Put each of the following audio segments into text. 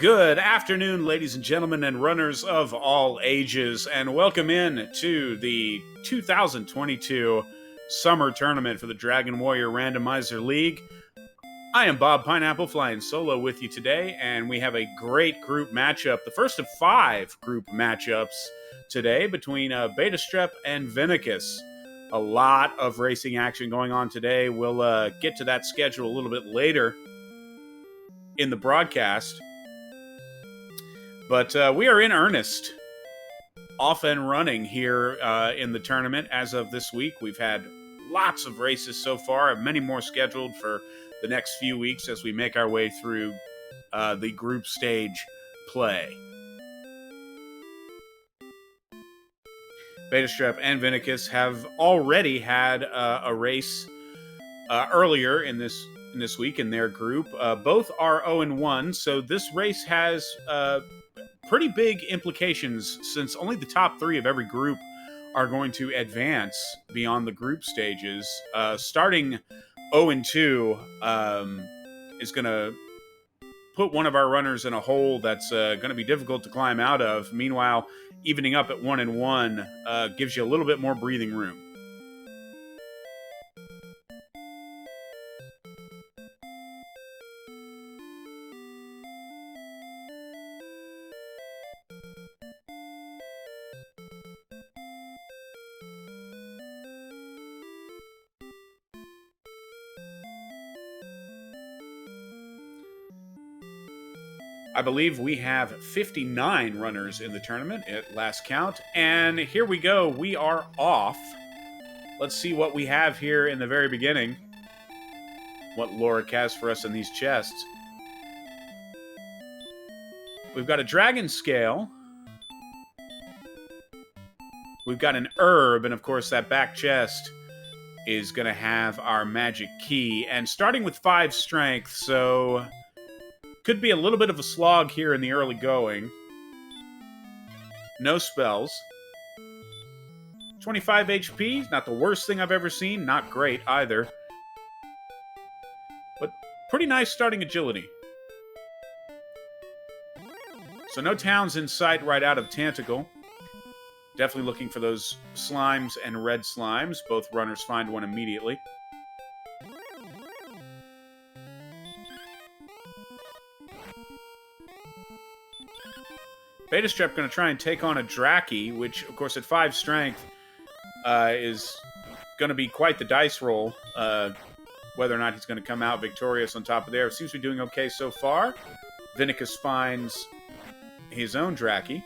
Good afternoon, ladies and gentlemen, and runners of all ages, and welcome in to the 2022 Summer Tournament for the Dragon Warrior Randomizer League. I am Bob Pineapple, flying solo with you today, and we have a great group matchup, the first of 5 group matchups today between Betastrep and Vennicus. A lot of racing action going on today. We'll get to that schedule a little bit later in the broadcast. But we are in earnest, off and running here in the tournament as of this week. We've had lots of races so far, many more scheduled for the next few weeks as we make our way through the group stage play. Betastrep and Vennicus have already had a race earlier in this week in their group. Both are 0-1, so this race has pretty big implications since only the top 3 of every group are going to advance beyond the group stages. Starting 0-2 is going to put one of our runners in a hole that's going to be difficult to climb out of. Meanwhile, evening up at 1-1 gives you a little bit more breathing room. I believe we have 59 runners in the tournament at last count. And here we go. We are off. Let's see what we have here in the very beginning. What Lorik has for us in these chests. We've got a dragon scale. We've got an herb. And of course, that back chest is going to have our magic key. And starting with 5 strength, so could be a little bit of a slog here in the early going. No spells. 25 HP, not the worst thing I've ever seen. Not great either. But pretty nice starting agility. So no towns in sight right out of Tantacle. Definitely looking for those slimes and red slimes. Both runners find one immediately. Betastrep going to try and take on a Draki, which, of course, at 5 strength is going to be quite the dice roll, whether or not he's going to come out victorious on top of there. Seems to be doing okay so far. Vennicus finds his own Draki.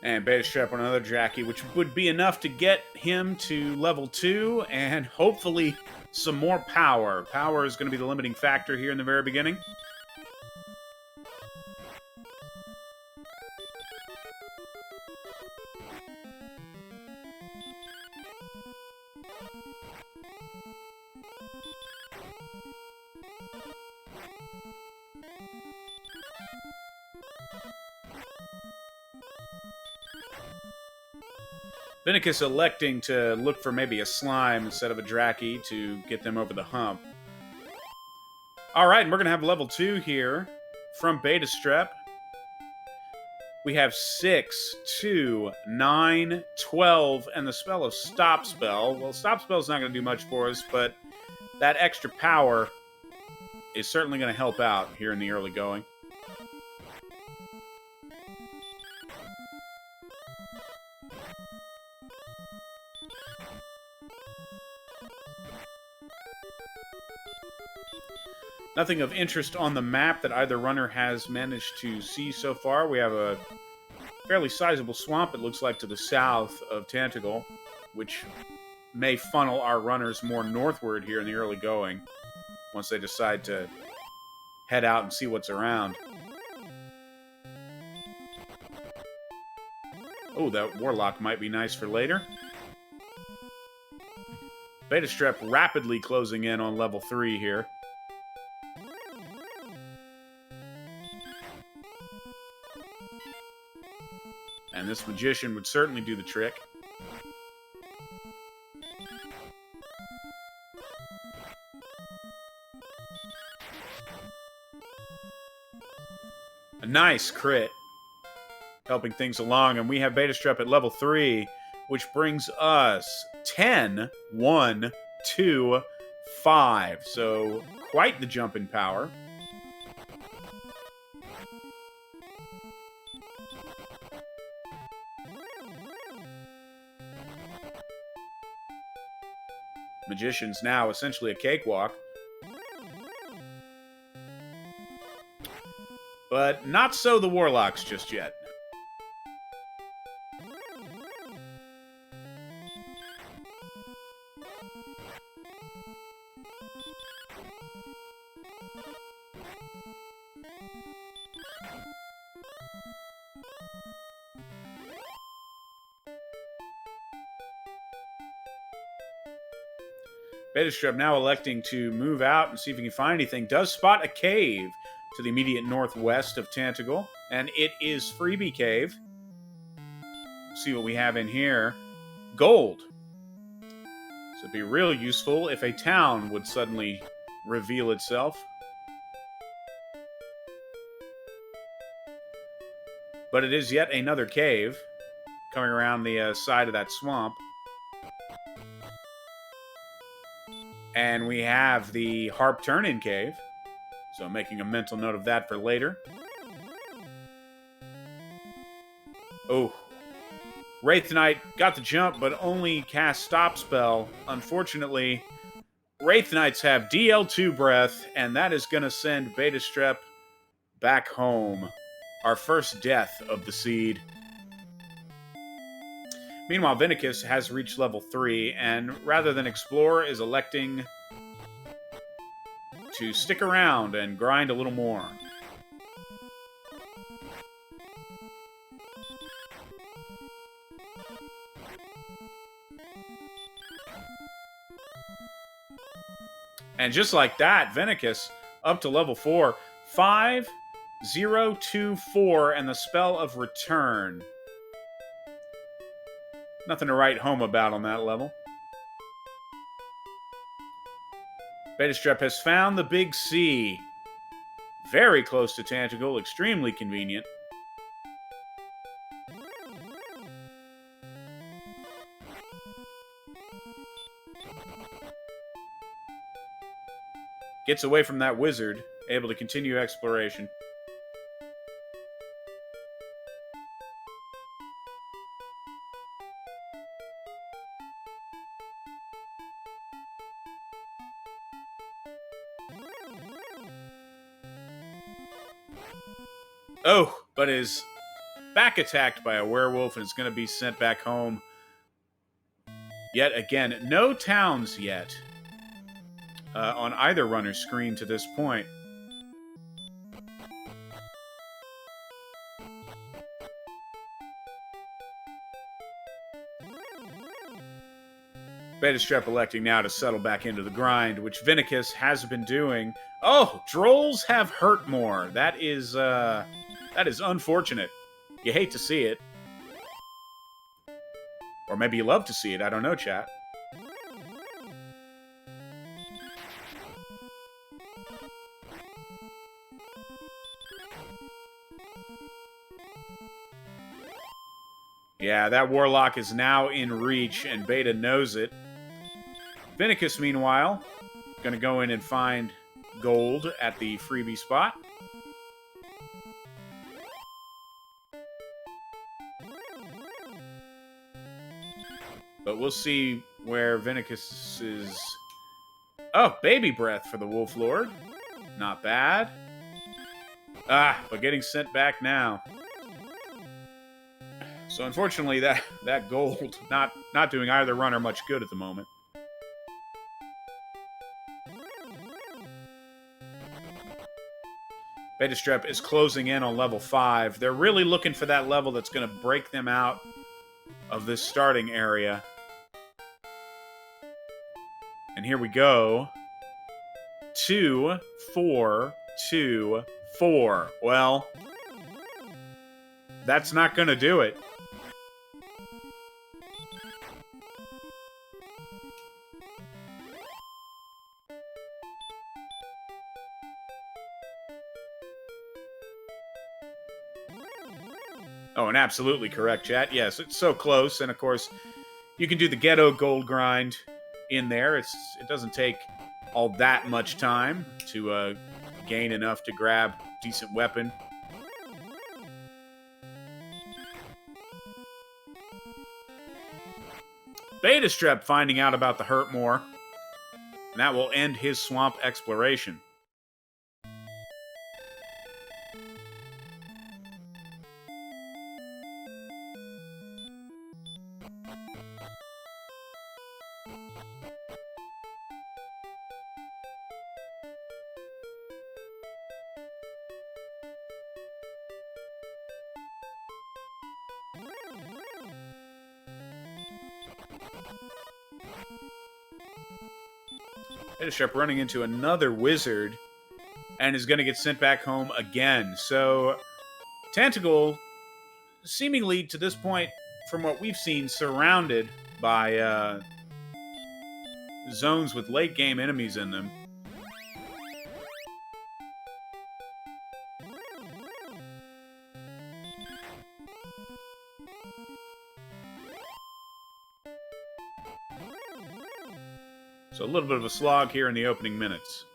And Betastrep on another Draki, which would be enough to get him to level 2 and hopefully some more power. Power is going to be the limiting factor here in the very beginning. Vennicus electing to look for maybe a slime instead of a Draki to get them over the hump. Alright, and we're going to have level 2 here from Betastrep. We have 6, 2, 9, 12, and the spell of Stop Spell. Well, Stop Spell is not going to do much for us, but that extra power is certainly going to help out here in the early going. Nothing of interest on the map that either runner has managed to see so far. We have a fairly sizable swamp, it looks like, to the south of Tantacle, which may funnel our runners more northward here in the early going once they decide to head out and see what's around. Oh, that Warlock might be nice for later. Betastrep rapidly closing in on level 3 here. And this Magician would certainly do the trick. A nice crit, helping things along, and we have Betastrep at level 3, which brings us 10, 1, 2, 5. So quite the jump in power. Magician's now essentially a cakewalk. But not so the Warlocks just yet. Betastrep now electing to move out and see if he can find anything. Does spot a cave to the immediate northwest of Tantagle, and it is Freebie Cave. Let's see what we have in here. Gold. So it'd be real useful if a town would suddenly reveal itself. But it is yet another cave coming around the side of that swamp. And we have the Harp Turn-In Cave. So I'm making a mental note of that for later. Oh. Wraith Knight got the jump, but only cast Stop Spell. Unfortunately, Wraith Knights have DL2 Breath, and that is going to send Betastrep back home. Our first death of the seed. Meanwhile, Vennicus has reached level 3, and rather than explore, is electing to stick around and grind a little more. And just like that, Vennicus up to level 4. 5, 0, 2, 4, and the spell of Return. Nothing to write home about on that level. Betastrep has found the Big C. Very close to Tantagle, extremely convenient. Gets away from that wizard, able to continue exploration. Oh, but is back attacked by a werewolf and is going to be sent back home. Yet again, no towns yet on either runner's screen to this point. Betastrep electing now to settle back into the grind, which Vennicus has been doing. Oh, Drolls have hurt more. That is unfortunate. You hate to see it. Or maybe you love to see it. I don't know, chat. Yeah, that Warlock is now in reach, and Beta knows it. Vennicus, meanwhile, going to go in and find gold at the freebie spot. But we'll see where Vennicus is... Oh, Baby Breath for the Wolf Lord. Not bad. Ah, but getting sent back now. So unfortunately, that gold not doing either runner much good at the moment. Betastrep is closing in on level 5. They're really looking for that level that's going to break them out of this starting area. And here we go. 2, 4, 2, 4. Well, that's not going to do it. Oh, and absolutely correct, chat. Yes, it's so close. And of course, you can do the ghetto gold grind in there. It doesn't take all that much time to gain enough to grab a decent weapon. Betastrep finding out about the Hurtmore. And that will end his swamp exploration. Betastrep running into another wizard and is going to get sent back home again. So, Tentacle, seemingly to this point, from what we've seen, surrounded by zones with late-game enemies in them. So a little bit of a slog here in the opening minutes.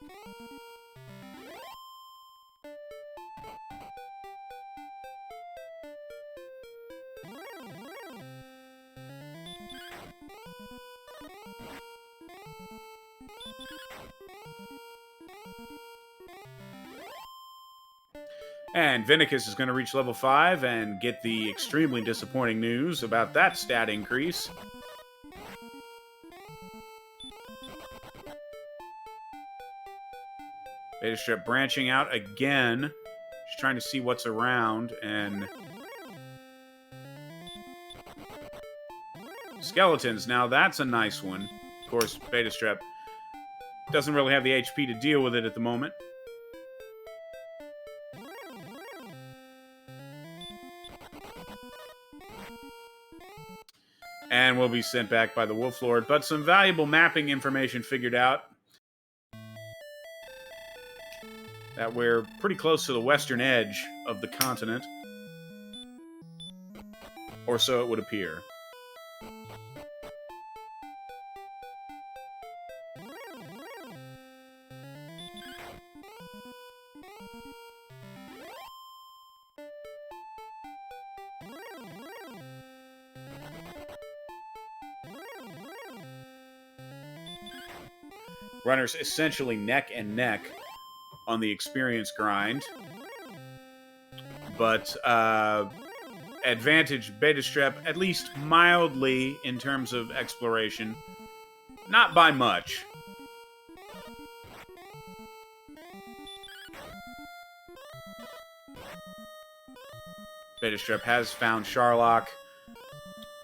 And Vennicus is going to reach level 5 and get the extremely disappointing news about that stat increase. Betastrep branching out again. Just trying to see what's around, and skeletons. Now that's a nice one. Of course, Betastrep doesn't really have the HP to deal with it at the moment. And will be sent back by the Wolf Lord, but some valuable mapping information figured out. That we're pretty close to the western edge of the continent. Or so it would appear. Runners essentially neck and neck on the experience grind. But advantage Betastrep, at least mildly in terms of exploration. Not by much. Betastrep has found Charlock.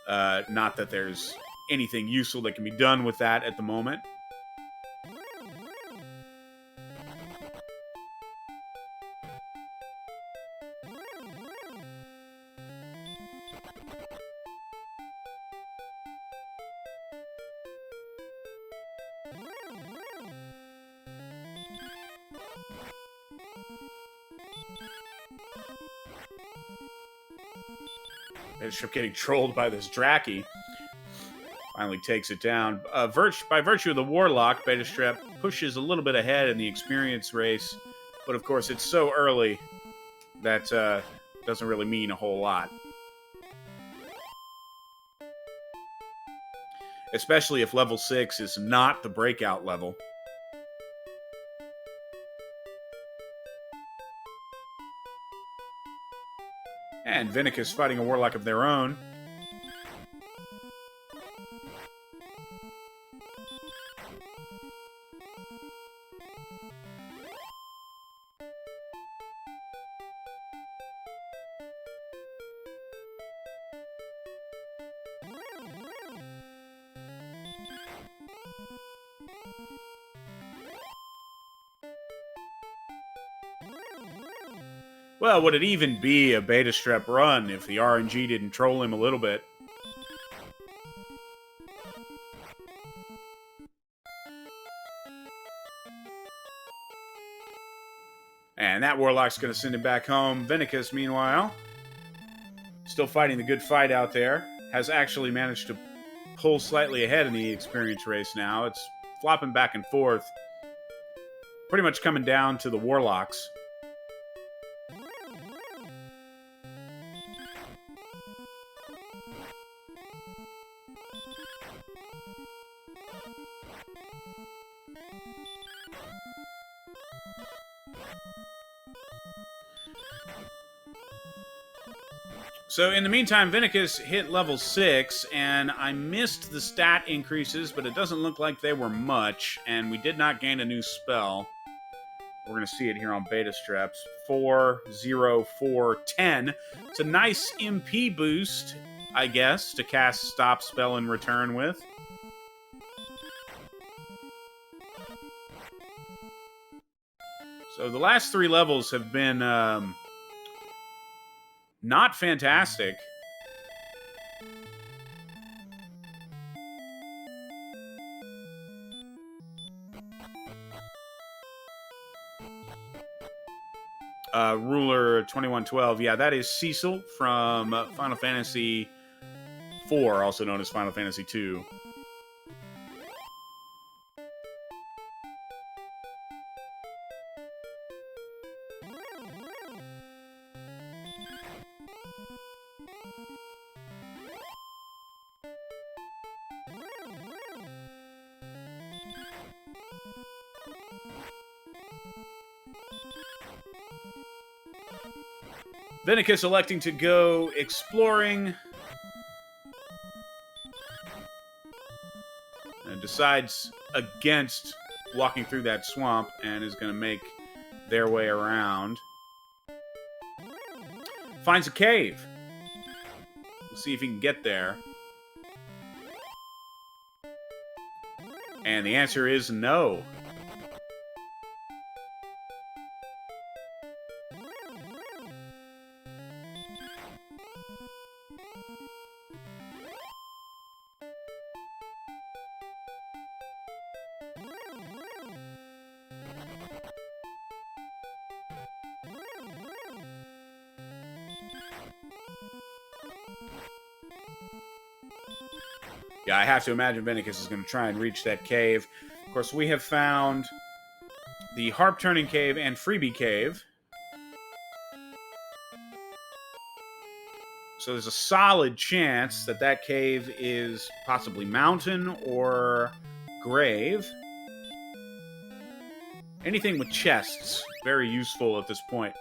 Not that there's anything useful that can be done with that at the moment. Betastrep getting trolled by this Draki. Finally takes it down. By virtue of the Warlock, Betastrep pushes a little bit ahead in the experience race. But of course, it's so early that doesn't really mean a whole lot. Especially if level 6 is not the breakout level. And Vennicus fighting a Warlock of their own. Well, would it even be a betastrep run if the RNG didn't troll him a little bit? And that Warlock's going to send him back home. Vennicus, meanwhile, still fighting the good fight out there, has actually managed to pull slightly ahead in the experience race now. It's flopping back and forth, pretty much coming down to the Warlocks. So in the meantime, Vennicus hit level 6, and I missed the stat increases, but it doesn't look like they were much, and we did not gain a new spell. We're going to see it here on Betastreps. 4, 0, 4, 10. It's a nice MP boost, I guess, to cast Stop Spell in return with. So the last 3 levels have been not fantastic. Ruler 2112. Yeah, that is Cecil from Final Fantasy IV, also known as Final Fantasy II. Vennicus electing to go exploring. And decides against walking through that swamp and is going to make their way around. Finds a cave. We'll see if he can get there. And the answer is no. Yeah, I have to imagine Vennicus is going to try and reach that cave. Of course, we have found the Harp Turning Cave and Freebie Cave. So there's a solid chance that that cave is possibly mountain or grave. Anything with chests, very useful at this point.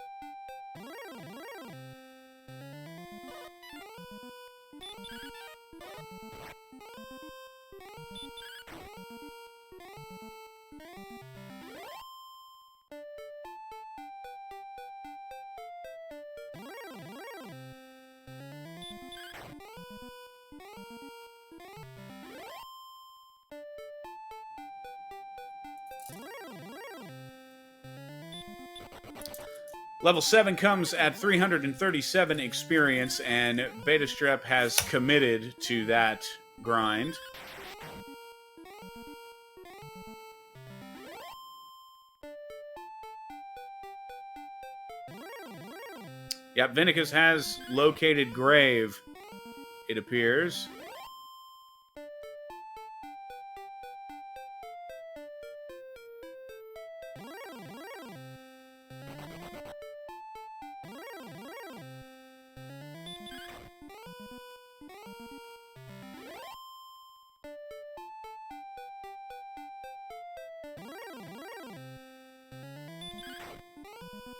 Level 7 comes at 337 experience, and Betastrep has committed to that grind. Yep, Vennicus has located grave, it appears.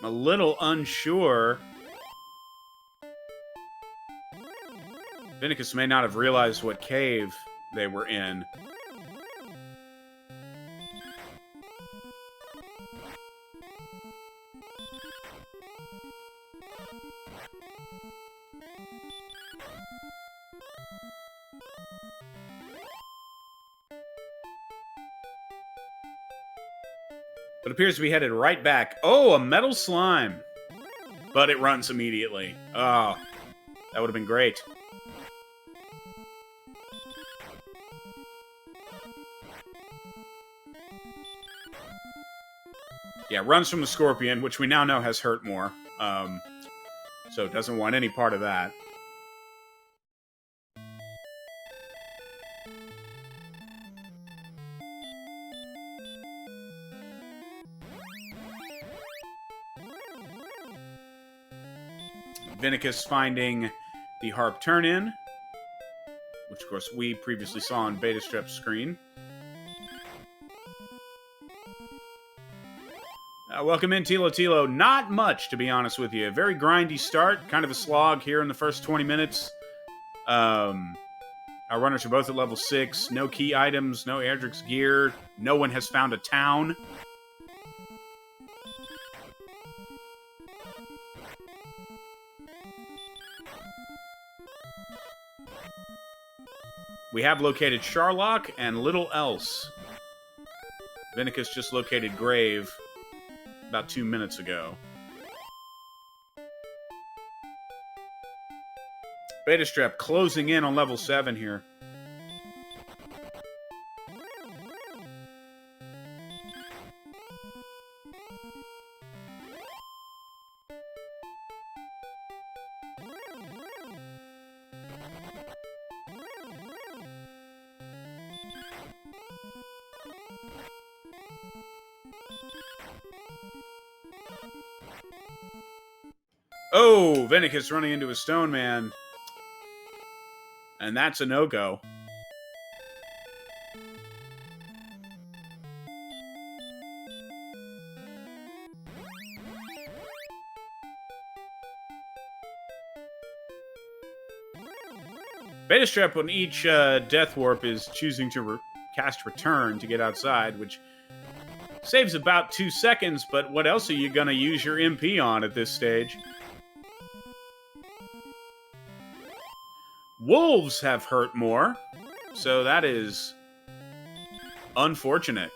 I'm a little unsure. Vennicus may not have realized what cave they were in. But appears to be headed right back. Oh, a metal slime. But it runs immediately. Oh, that would have been great. Yeah, runs from the Scorpion, which we now know has hurt more. So it doesn't want any part of that. Vennicus finding the Harp Turn-In, which, of course, we previously saw on Betastrep's screen. Welcome in, Tilo Tilo. Not much, to be honest with you. Very grindy start. Kind of a slog here in the first 20 minutes. Our runners are both at level 6. No key items, no Erdrick's gear. No one has found a town. We have located Charlock and little else. Vennicus just located Grave about 2 minutes ago. Betastrep closing in on level 7 here. Oh, Vennicus running into a stone man. And that's a no-go. Betastrep on each Death Warp is choosing to cast Return to get outside, which saves about 2 seconds, but what else are you going to use your MP on at this stage? Wolves have hurt more, so that is unfortunate.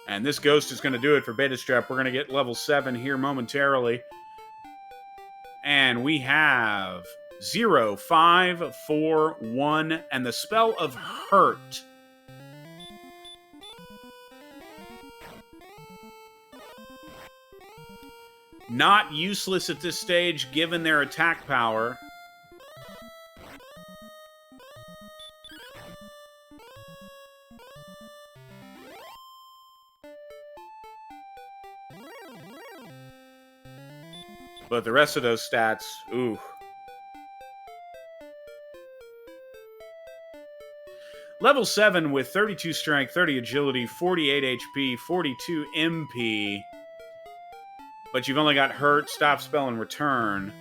And this ghost is going to do it for Betastrep. We're going to get level 7 here momentarily. And we have 0, 5, 4, 1, and the spell of Hurt. Not useless at this stage, given their attack power. But the rest of those stats, ooh. Level 7 with 32 strength, 30 agility, 48 HP, 42 MP. But you've only got Hurt, Stop Spell, and Return.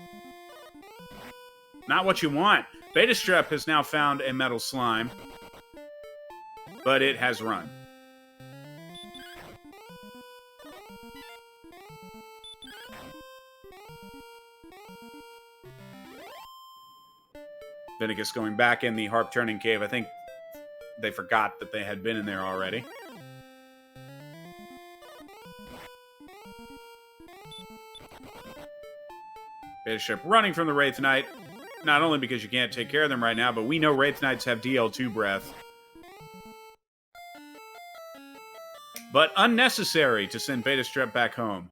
Not what you want. Betastrep has now found a Metal Slime. But it has run. Vennicus going back in the Harp Turning Cave. I think they forgot that they had been in there already. Betastrep running from the Wraith Knight. Not only because you can't take care of them right now, but we know Wraith Knights have DL2 breath. But unnecessary to send Betastrep back home.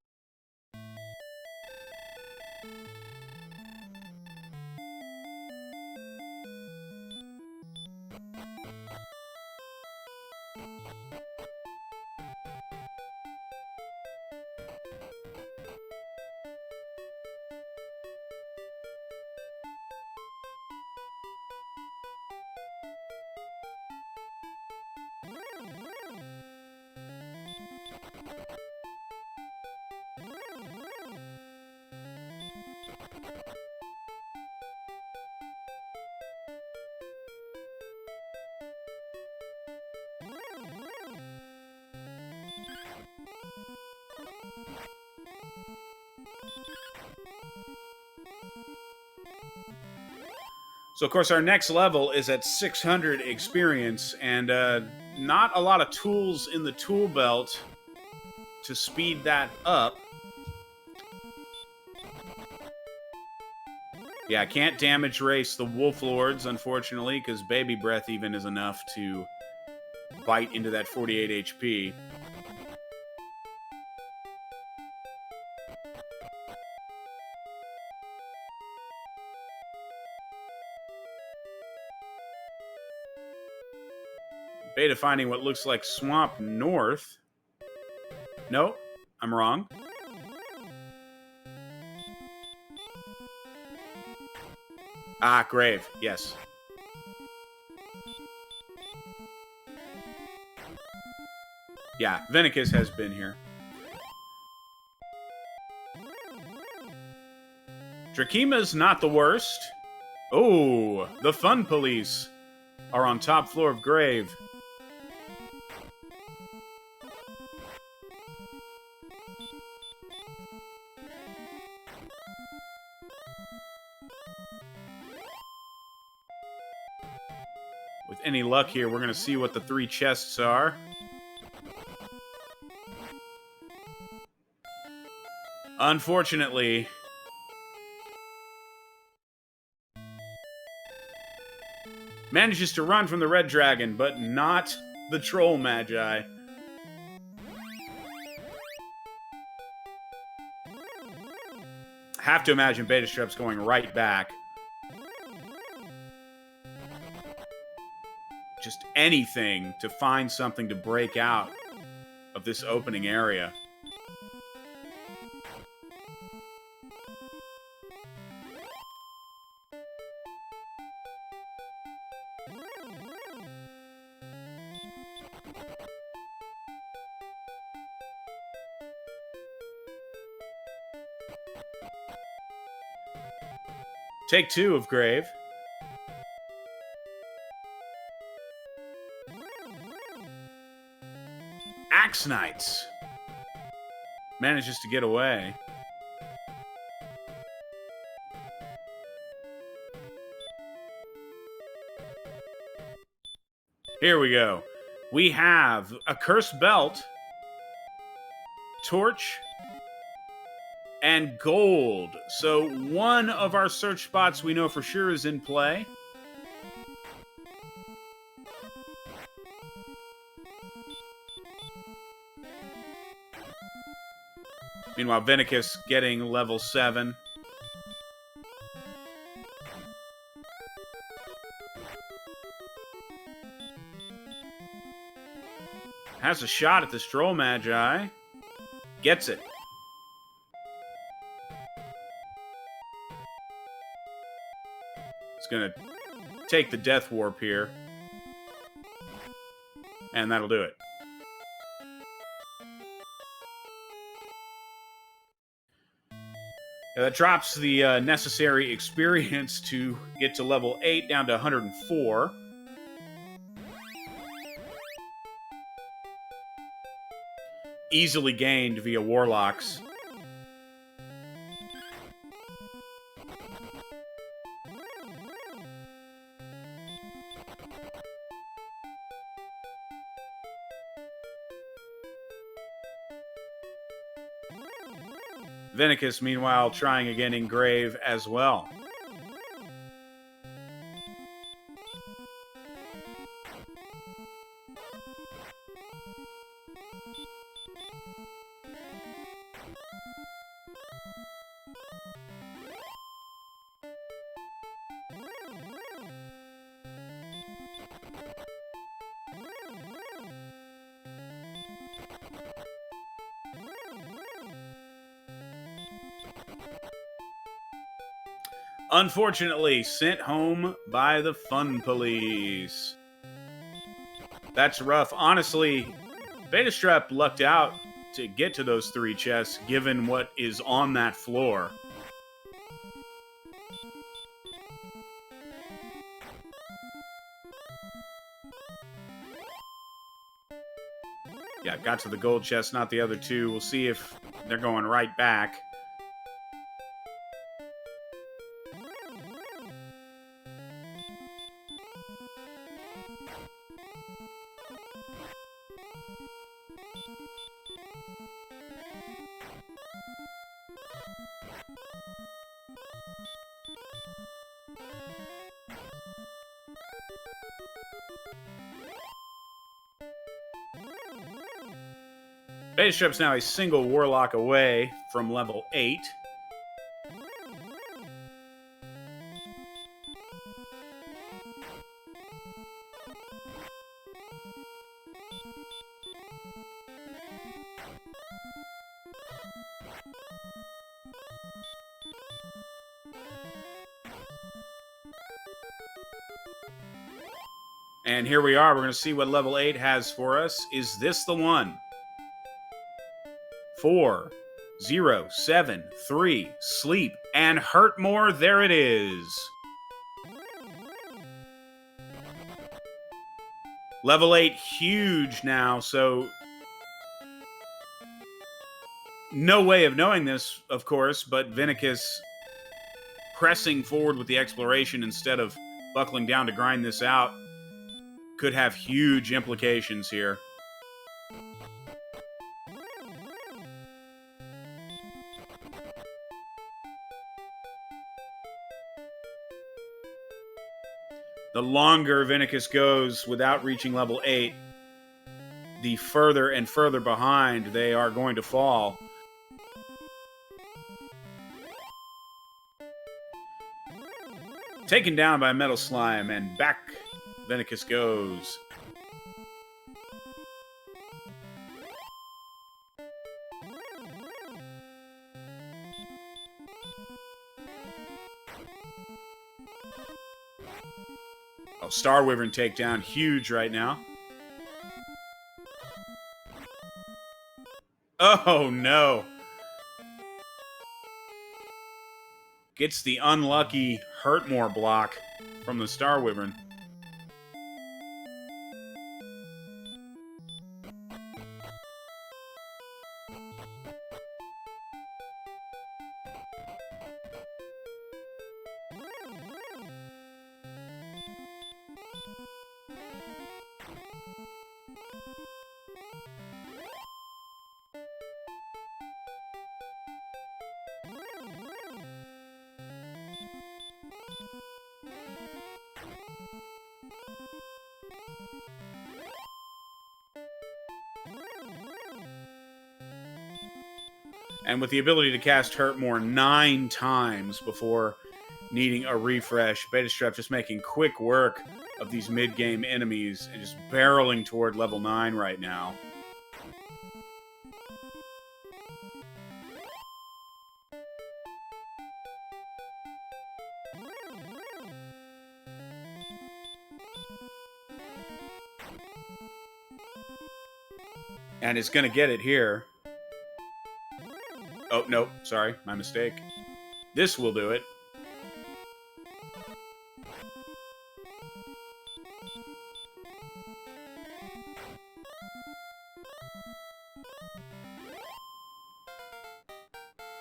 So, of course, our next level is at 600 experience, and not a lot of tools in the tool belt to speed that up. Yeah, I can't damage race the Wolf Lords, unfortunately, because Baby Breath even is enough to bite into that 48 HP. Beta finding what looks like Swamp North. No, I'm wrong. Ah, Grave, yes. Yeah, Vennicus has been here. Drakima's not the worst. Oh, the Fun Police are on top floor of Grave. With any luck here, we're going to see what the 3 chests are. Unfortunately, manages to run from the red dragon, but not the troll magi. Have to imagine Betastrep's going right back. Just anything to find something to break out of this opening area. Take 2 of Grave. Axe Knights manages to get away. Here we go. We have a Cursed Belt, Torch, and Gold. So one of our search spots we know for sure is in play. Meanwhile, Vennicus getting level 7. Has a shot at the Stroll Magi. Gets it. It's going to take the Death Warp here. And that'll do it. That drops the necessary experience to get to level 8 down to 104. Easily gained via Warlocks. Vennicus, meanwhile, trying again in Grave as well. Unfortunately, sent home by the Fun Police. That's rough. Honestly, Betastrep lucked out to get to those 3 chests, given what is on that floor. Yeah, got to the gold chest, not the other 2. We'll see if they're going right back. Betastrep's now a single warlock away from level 8. And here we are. We're going to see what level 8 has for us. Is this the one? 4, 0, 7, 3, sleep, and hurt more. There it is. Level 8, huge now, so no way of knowing this, of course, but Vennicus pressing forward with the exploration instead of buckling down to grind this out could have huge implications here. The longer Vennicus goes without reaching level 8, the further and further behind they are going to fall. Taken down by Metal Slime, and back Vennicus goes. Oh, Star Wyvern takedown, huge right now. Oh, no. Gets the unlucky Hurtmore block from the Star Wyvern. And with the ability to cast Hurtmore 9 times before needing a refresh, Betastrep just making quick work of these mid-game enemies and just barreling toward level 9 right now. And is going to get it here. Oh, no, sorry, my mistake. This will do it.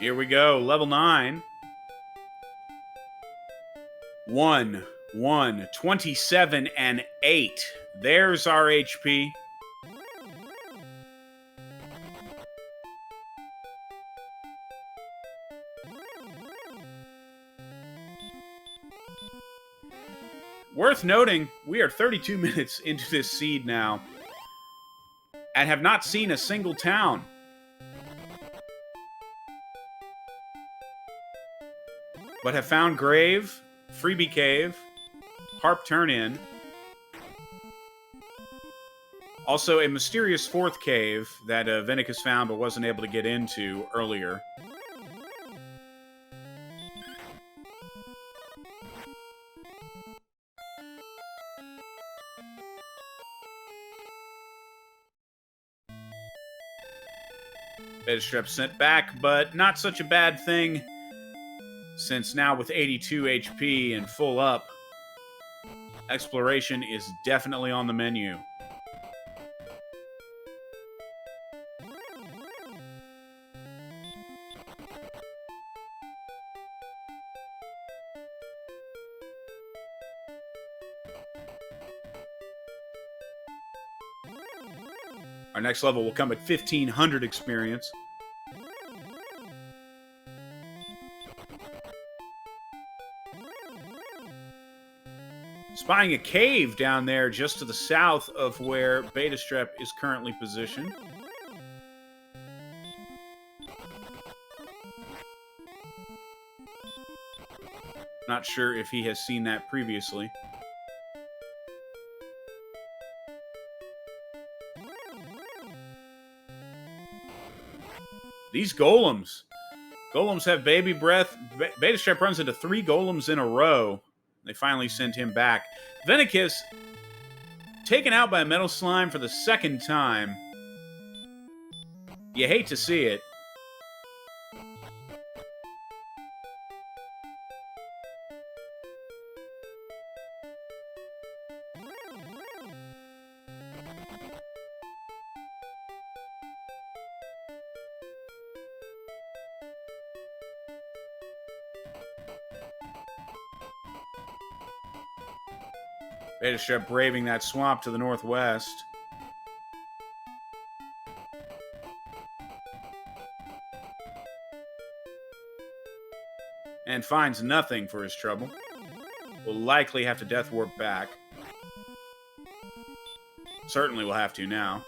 Here we go, level 9. 1, 1, 27, and 8. There's our HP. Worth noting, we are 32 minutes into this seed now and have not seen a single town. But have found Grave, Freebie Cave, Harp Turn-In. Also a mysterious 4th cave that Vennicus found but wasn't able to get into earlier. Betastrep sent back, but not such a bad thing, since now with 82 HP and full up, exploration is definitely on the menu. Our next level will come at 1,500 experience. Spying a cave down there just to the south of where Betastrep is currently positioned. Not sure if he has seen that previously. These golems. Golems have baby breath. Betastrep runs into 3 golems in a row. They finally send him back. Vennicus taken out by a metal slime for the 2nd time. You hate to see it. Betastrep braving that swamp to the northwest. And finds nothing for his trouble. Will likely have to death warp back. Certainly will have to now.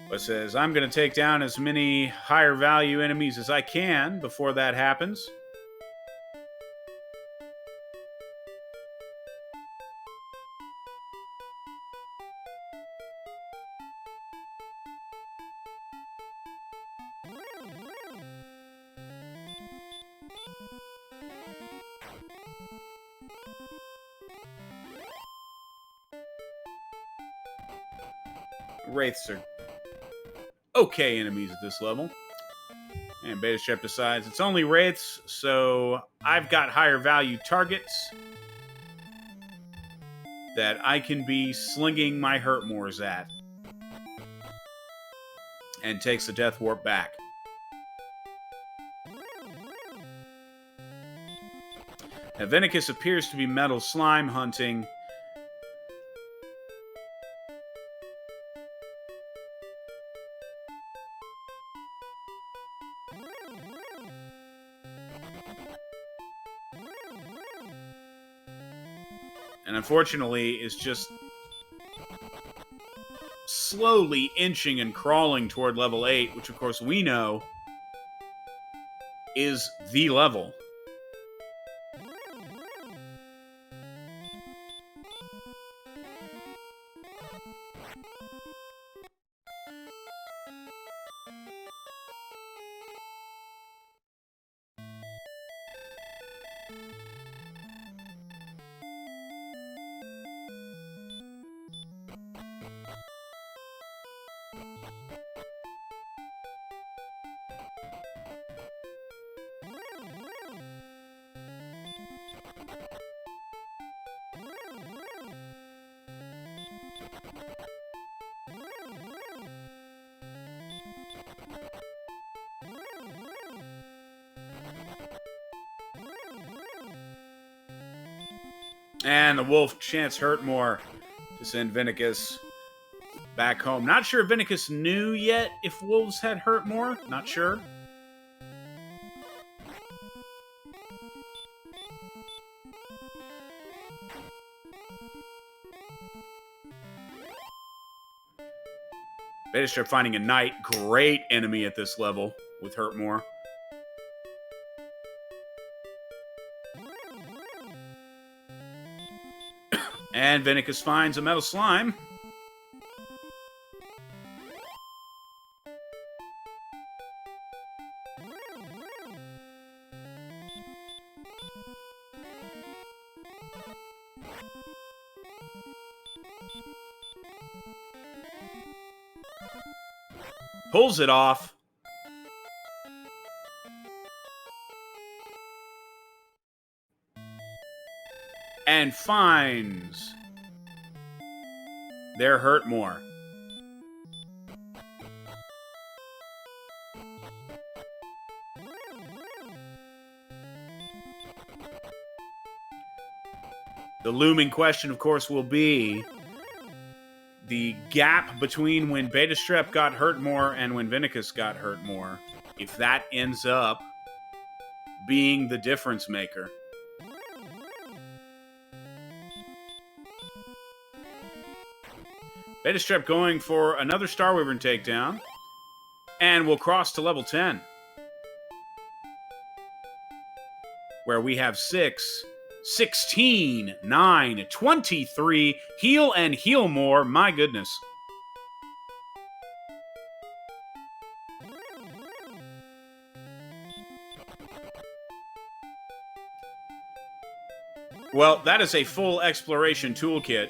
But says, I'm going to take down as many higher value enemies as I can before that happens. Wraiths are okay enemies at this level. And Betastrep decides it's only Wraiths, so I've got higher value targets that I can be slinging my Hurtmores at. And takes the Death Warp back. Now, Vennicus appears to be metal slime hunting. And unfortunately, is just slowly inching and crawling toward level 8, which of course we know is the level. And the wolf chants Hurtmore to send Vennicus back home. Not sure if Vennicus knew yet if wolves had Hurtmore. Not sure. Betastrep finding a knight. Great enemy at this level with Hurtmore. And Vennicus finds a metal slime. Pulls it off. And finds their Hurtmore. The looming question, of course, will be the gap between when betastrep got hurt more and when Vennicus got hurt more. If that ends up being the difference maker. Betastrep going for another Star Wyvern takedown. And we'll cross to level 10. Where we have 6, 16, 9, 23. Heal and heal more. My goodness. Well, that is a full exploration toolkit.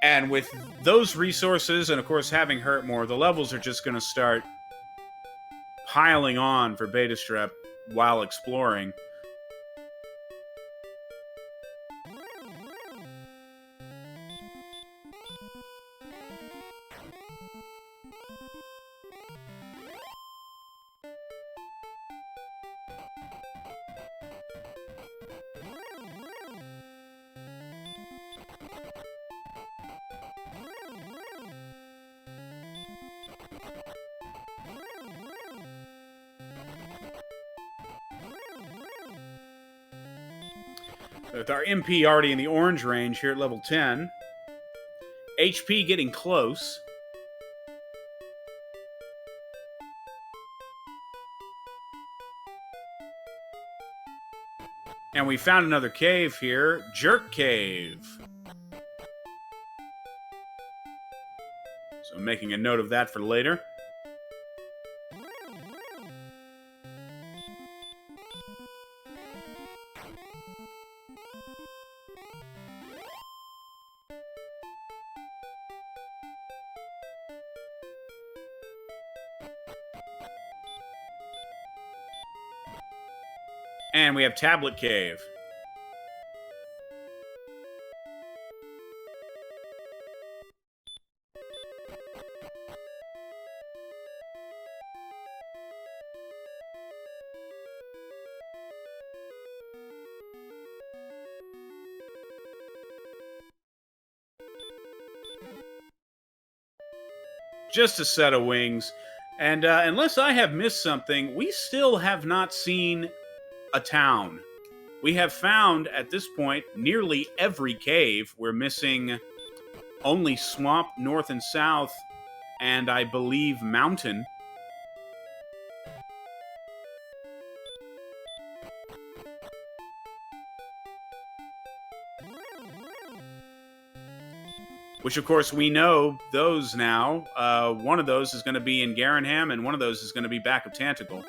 And with those resources, and of course having hurt more, the levels are just going to start piling on for betastrep while exploring. With our MP already in the orange range here at level 10. HP getting close. And we found another cave here. Jerk Cave. So I'm making a note of that for later. And we have Tablet Cave. Just a set of wings. And unless I have missed something, we still have not seen a town. We have found, at this point, nearly every cave. We're missing only swamp, north and south, and I believe mountain. Which, of course, we know those now. One of those is going to be in Garanham, and one of those is going to be back of Tantacle.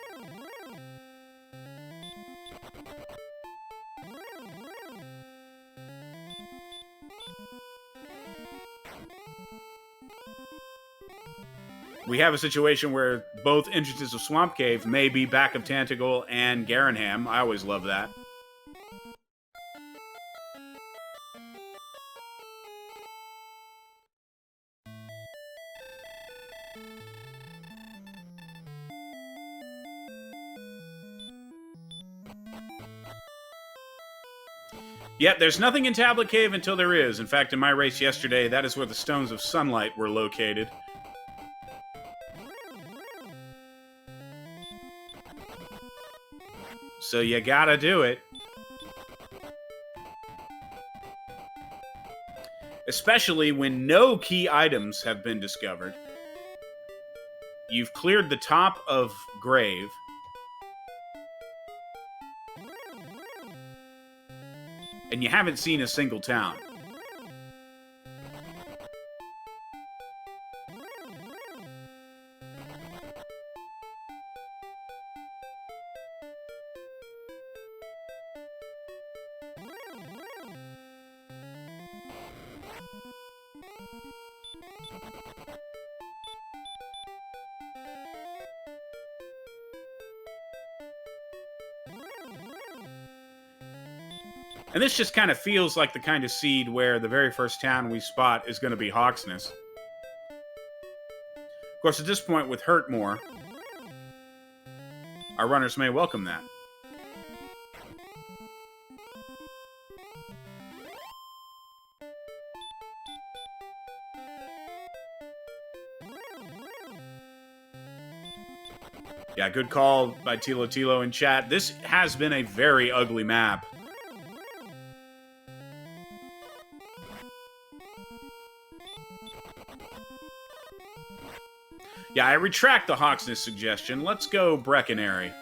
We have a situation where both entrances of Swamp Cave may be back of Tantacle and Garanham. I always love that. Yep, there's nothing in Tablet Cave until there is. In fact, in my race yesterday, that is where the Stones of Sunlight were located. So you gotta do it. Especially when no key items have been discovered. You've cleared the top of Grave. And you haven't seen a single town. And this just kind of feels like the kind of seed where the very first town we spot is going to be Hawksness. Of course, at this point with Hurtmore, our runners may welcome that. Yeah, good call by Tilo Tilo in chat. This has been a very ugly map. Yeah, I retract the Hawksness suggestion. Let's go Breckenary.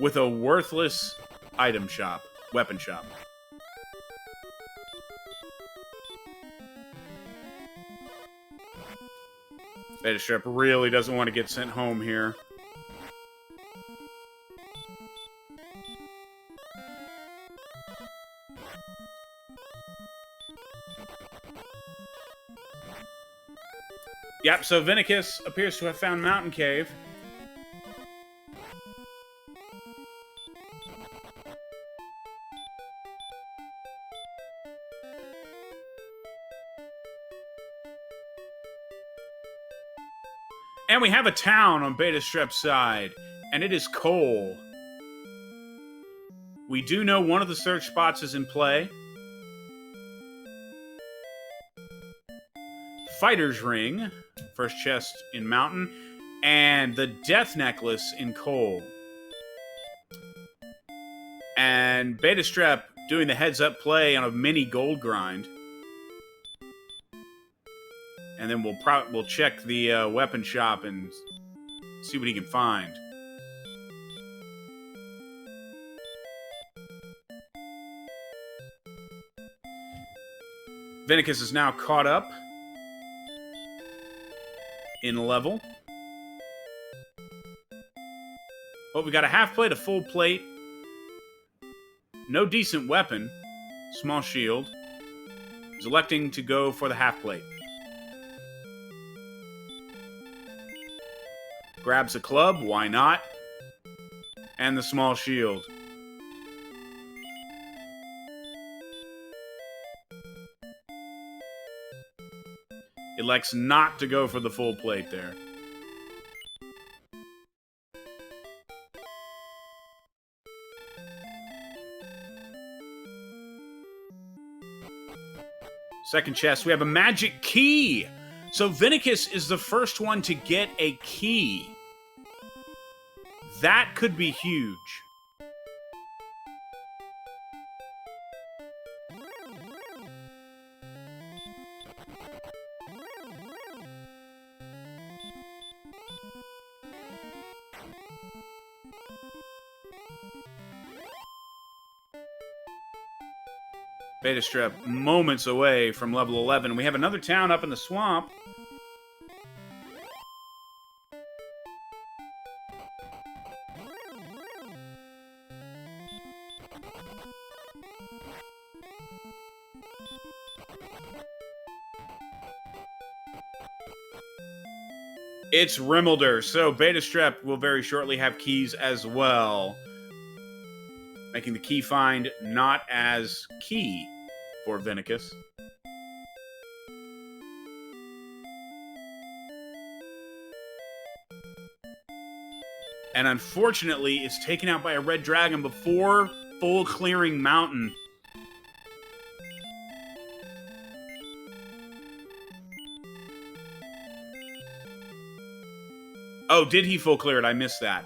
With a worthless item shop. Weapon shop. Betastrep really doesn't want to get sent home here. Yep, so Vennicus appears to have found Mountain Cave. And we have a town on Betastrep's side, and it is coal. We do know one of the search spots is in play. Fighter's Ring, first chest in Mountain, and the Death Necklace in Coal. And Betastrep doing the heads-up play on a mini gold grind. And then we'll check the weapon shop and see what he can find. Vennicus is now caught up in level. Well, we got a half plate, a full plate. No decent weapon. Small shield. He's electing to go for the half plate. Grabs a club, why not? And the small shield. Elects not to go for the full plate there. Second chest, we have a magic key. So Vennicus is the first one to get a key. That could be huge. Betastrep moments away from level 11. We have another town up in the swamp. It's Rimmelder, so Betastrep will very shortly have keys as well, making the key find not as key for Vennicus. And unfortunately, it's taken out by a red dragon before full clearing Mountain. Oh, did he full clear it? I missed that.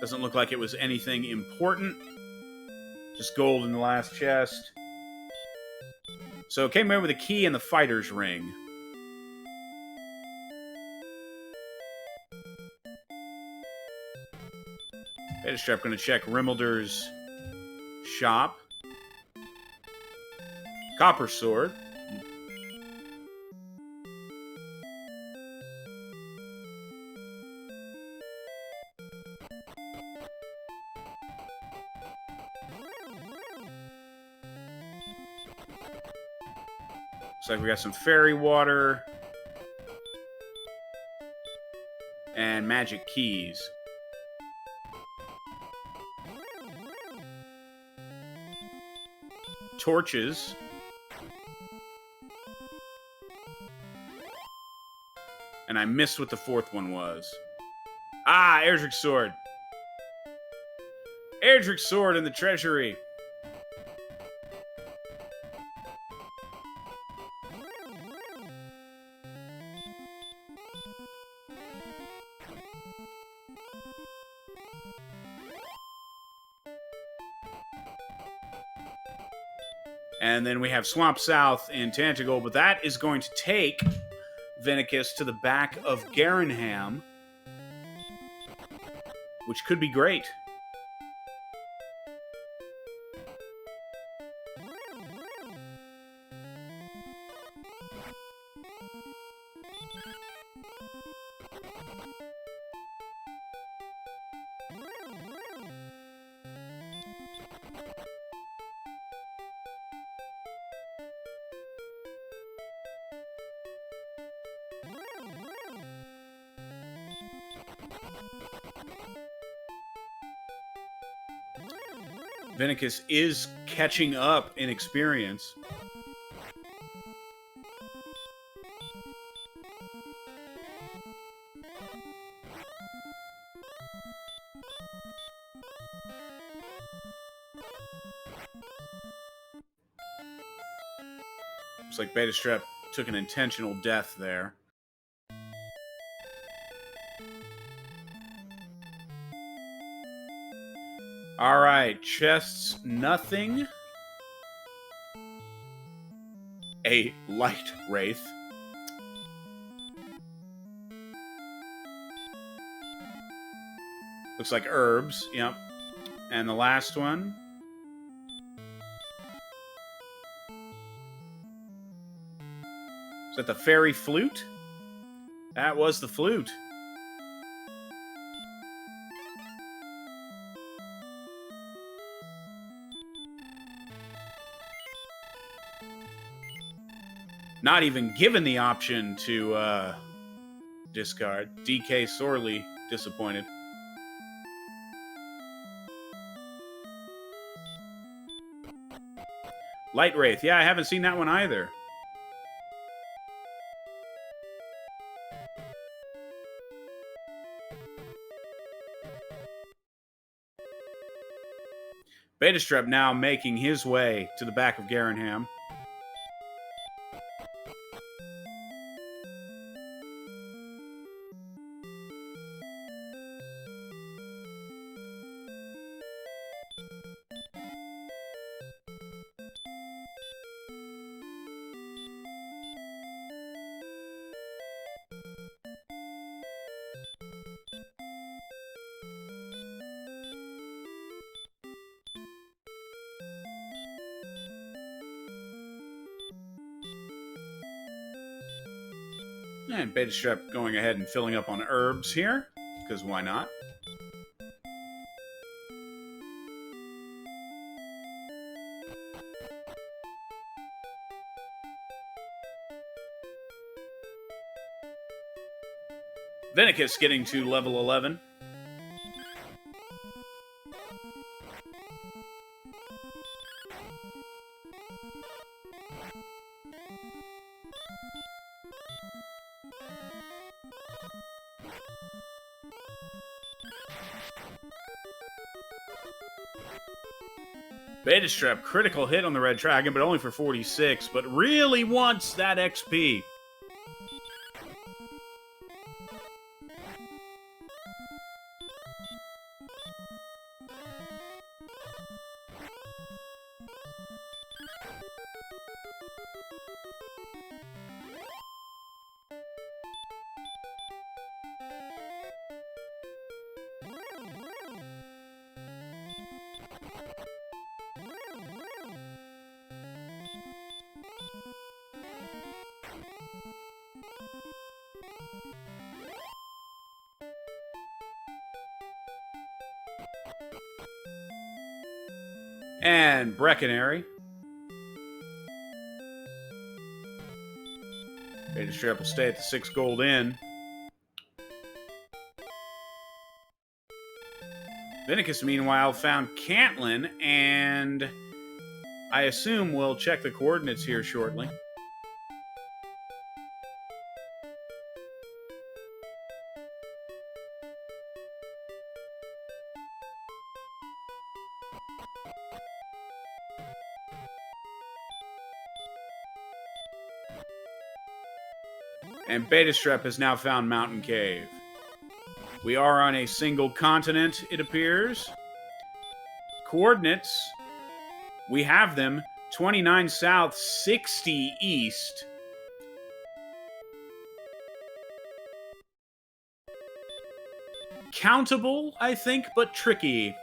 Doesn't look like it was anything important. Just gold in the last chest. So came away with a key and the Fighter's Ring. Betastrep going to check Rimmelder's shop. Copper Sword. Looks like we got some fairy water. And magic keys. Torches. And I missed what the fourth one was. Ah, Erdrick's sword. Erdrick's sword in the treasury. And then we have Swamp South in Tantegel, but that is going to take Vennicus to the back of Garenham, which could be great. Vennicus is catching up in experience. Looks like Betastrep took an intentional death there. Alright, chests, nothing. A light wraith. Looks like herbs, yep. And the last one. Is that the fairy flute? That was the flute. Not even given the option to discard. DK sorely disappointed. Light Wraith. Yeah, I haven't seen that one either. Betastrep now making his way to the back of Garenham. And Betastrep going ahead and filling up on herbs here, because why not? Vennicus getting to level 11. Betastrep, critical hit on the red dragon, but only for 46, but really wants that XP. And Breckenary. Betastrep will stay at the 6 gold inn. Vennicus, meanwhile, found Cantlin, and I assume we'll check the coordinates here shortly. And Betastrep has now found Mountain Cave. We are on a single continent, it appears. Coordinates, we have them 29 south, 60 east. Countable, I think, but tricky.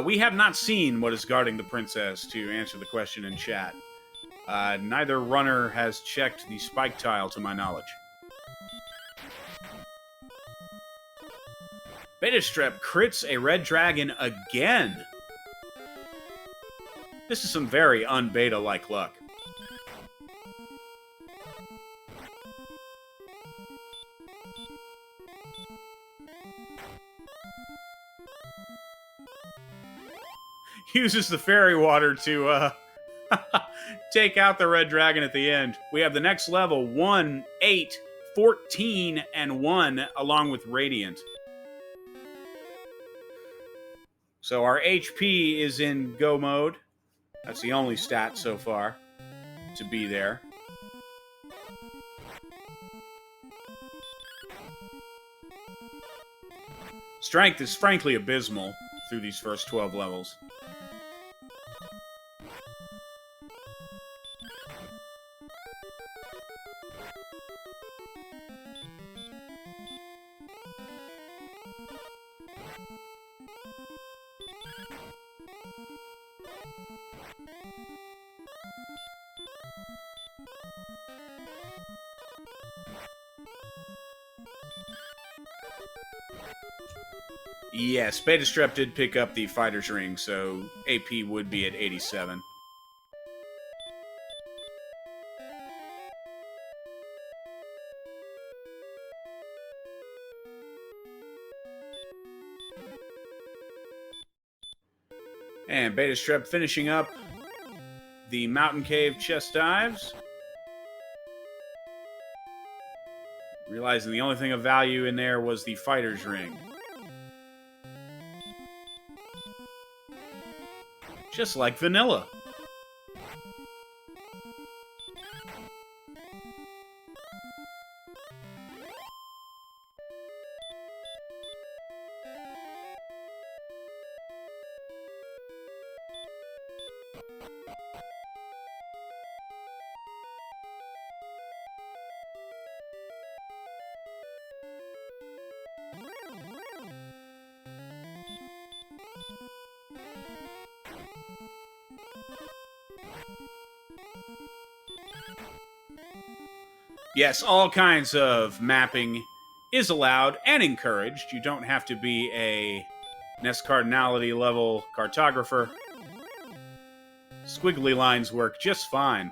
We have not seen what is guarding the princess, to answer the question in chat. Neither runner has checked the spike tile, to my knowledge. Betastrep crits a red dragon again. This is some very un-beta-like luck. Uses the fairy water to take out the red dragon at the end. We have the next level, 1, 8, 14, and 1, along with Radiant. So our HP is in go mode. That's the only stat so far to be there. Strength is frankly abysmal through these first 12 levels. Yes, Betastrep did pick up the fighter's ring, so AP would be at 87. And Betastrep finishing up the Mountain Cave chest dives. Realizing the only thing of value in there was the fighter's ring. Just like vanilla. Yes, all kinds of mapping is allowed and encouraged. You don't have to be a Nest Cardinality level cartographer. Squiggly lines work just fine.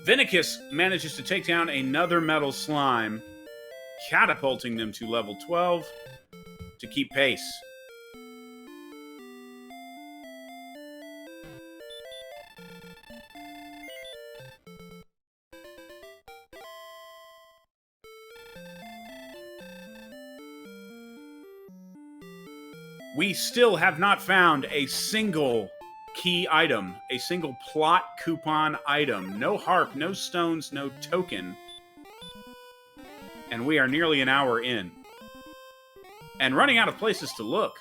Vennicus manages to take down another metal slime, catapulting them to level 12 to keep pace. We still have not found a single key item, a single plot coupon item. No harp, no stones, no token. And we are nearly an hour in. And running out of places to look.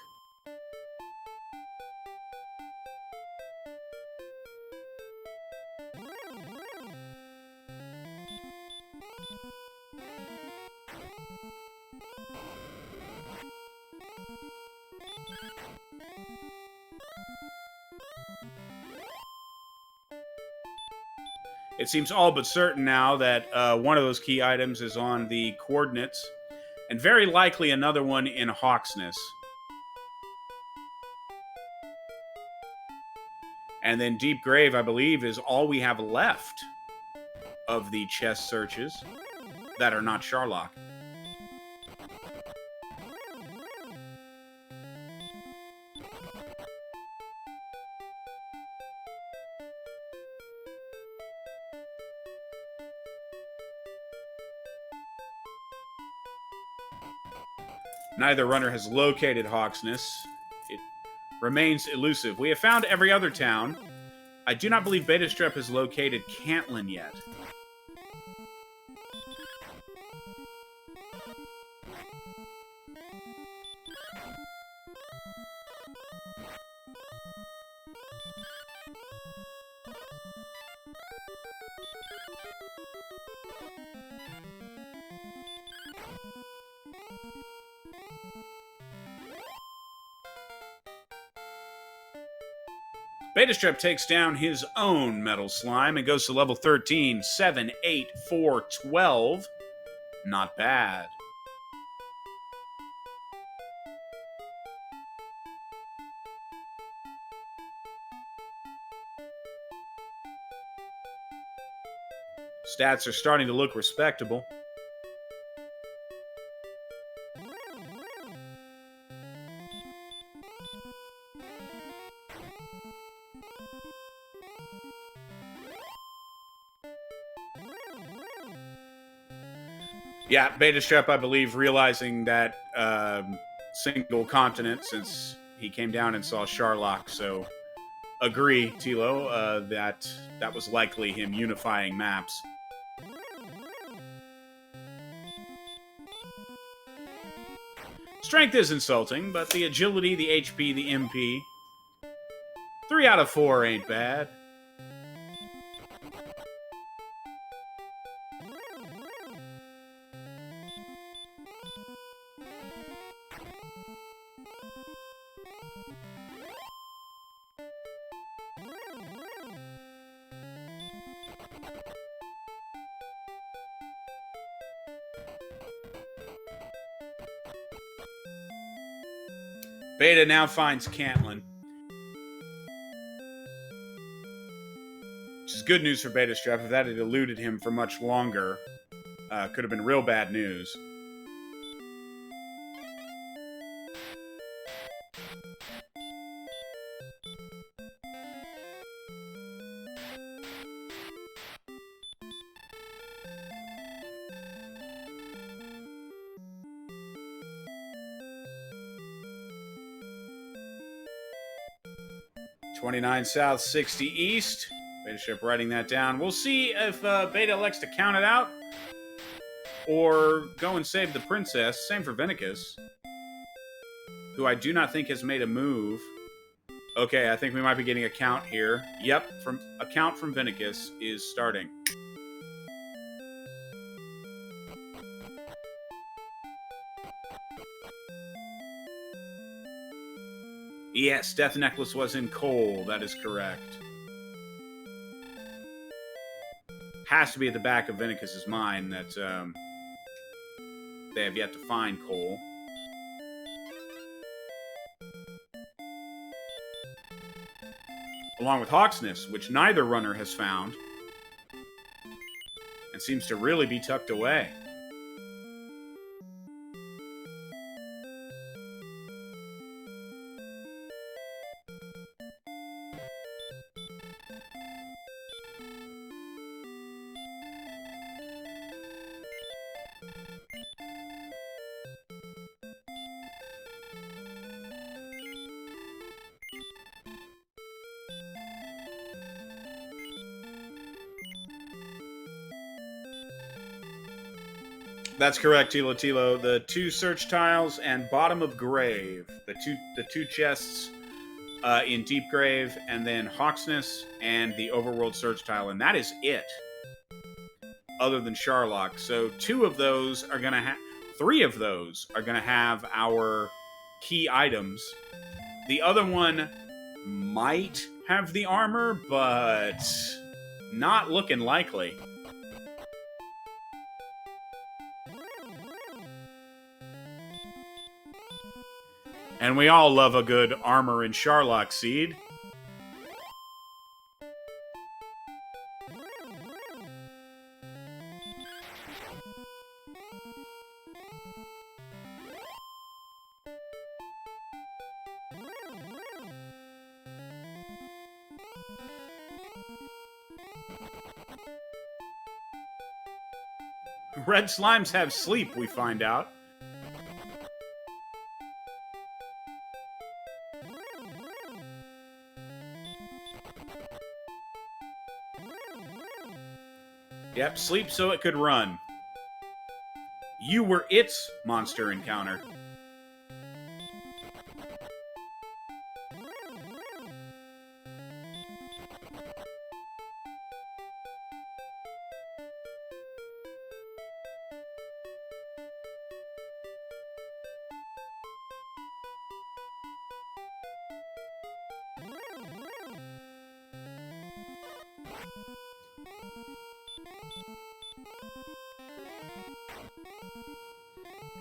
It seems all but certain now that one of those key items is on the coordinates, and very likely another one in Hawksness. And then Deep Grave, I believe, is all we have left of the chest searches that are not Sharlock. Neither runner has located Hawksness. It remains elusive. We have found every other town. I do not believe Betastrep has located Cantlin yet. Betastrep takes down his own Metal Slime and goes to level 13. 7, 8, 4, 12. Not bad. Stats are starting to look respectable. Yeah, Betastrep, I believe, realizing that single continent since he came down and saw Sharlock. So, agree, Tilo, that was likely him unifying maps. Strength is insulting, but the agility, the HP, the MP. 3 out of 4 ain't bad. Beta now finds Cantlin. Which is good news for Betastrep. If that had eluded him for much longer, could have been real bad news. $29 south, 60 east. Betastrep writing that down. We'll see if Beta elects to count it out or go and save the princess. Same for Vennicus, who I do not think has made a move. Okay, I think we might be getting a count here. Yep, a count from Vennicus is starting. Yes, Death Necklace was in coal. That is correct. Has to be at the back of Vennicus's mind that they have yet to find coal. Along with Hawksness, which neither runner has found, and seems to really be tucked away. That's correct, Tilo Tilo. The 2 search tiles and bottom of grave. The two chests in deep grave, and then Hawksness and the overworld search tile, and that is it. Other than Sharlock, so 2 of those are gonna have. 3 of those are gonna have our key items. The other one might have the armor, but not looking likely. And we all love a good armor in Sharlock Seed. Red slimes have sleep, we find out. Yep, sleep so it could run. You were its monster encounter.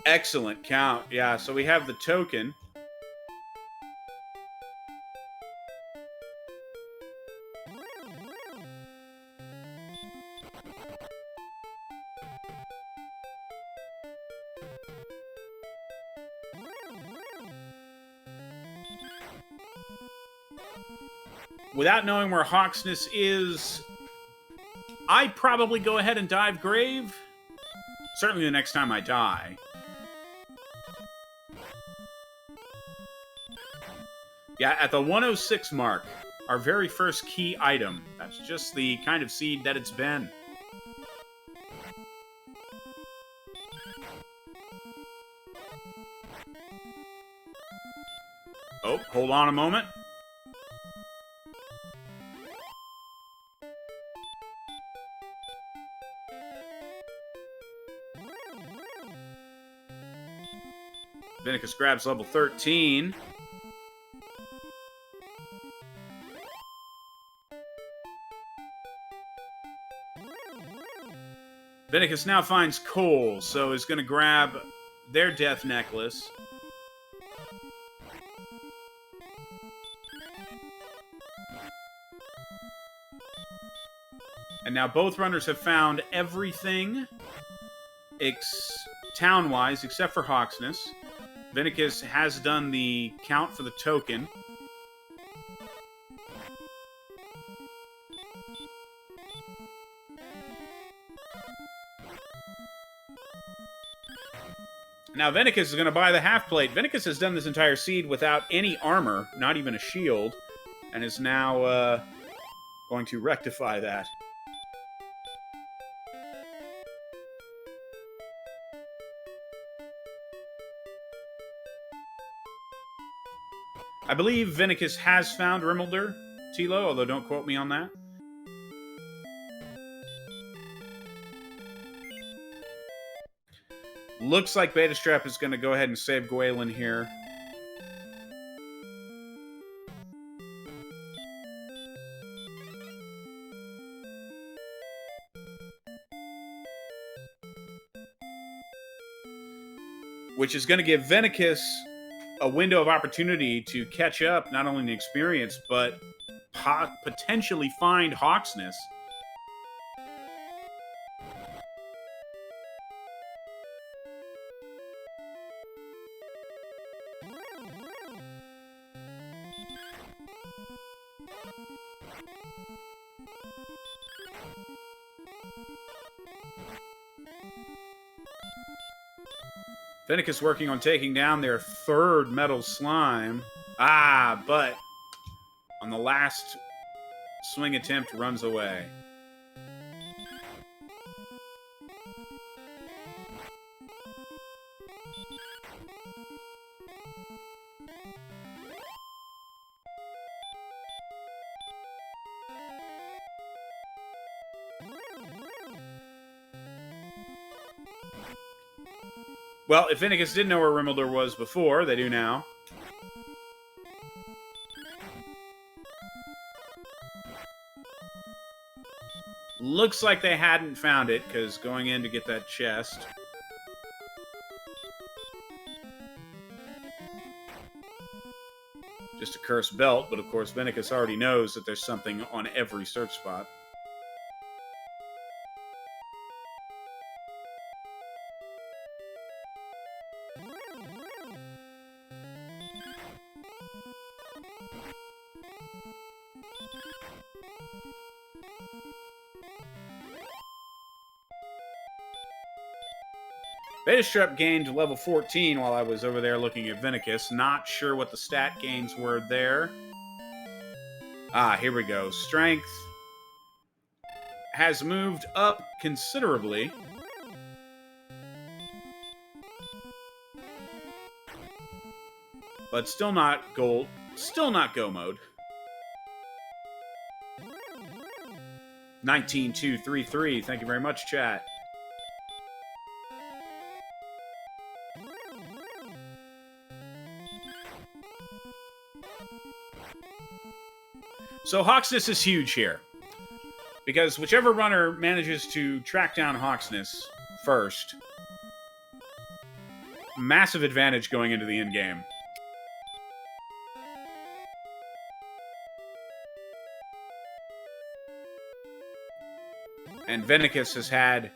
Excellent count. Yeah, so we have the token. Without knowing where Hawksness is, I'd probably go ahead and dive grave. Certainly the next time I die. Yeah, at the 106 mark, our very first key item. That's just the kind of seed that it's been. Oh, hold on a moment. Vennicus grabs level 13. Vennicus now finds Cole, so is going to grab their death necklace. And now both runners have found everything town-wise except for Hawksness. Vennicus has done the count for the token. Now Vennicus is going to buy the half plate. Vennicus has done this entire seed without any armor, not even a shield, and is now going to rectify that. I believe Vennicus has found Rimmelder, Tilo, although don't quote me on that. Looks like Betastrep is going to go ahead and save Gwaelin here. Which is going to give Vennicus a window of opportunity to catch up, not only in experience, but potentially find Hawksness. Vennicus working on taking down their third metal slime. But on the last swing attempt, runs away. Well, if Vennicus didn't know where Rimmelder was before, they do now. Looks like they hadn't found it, because going in to get that chest. Just a cursed belt, but of course Vennicus already knows that there's something on every search spot. Betastrep gained level 14 while I was over there looking at Vennicus. Not sure what the stat gains were there. Ah, here we go. Strength has moved up considerably. But still not gold. Still not go mode. 19233. Thank you very much, chat. So Hawksness is huge here. Because whichever runner manages to track down Hawksness first, massive advantage going into the end game. And Vennicus has had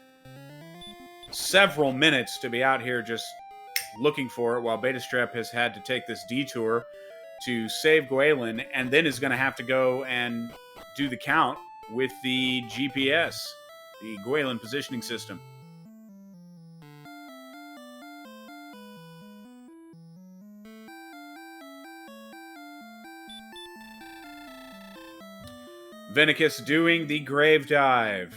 several minutes to be out here just looking for it, while Betastrep has had to take this detour to save Gwaelin, and then is going to have to go and do the count with the GPS, the Gwaelin positioning system. Vennicus doing the grave dive.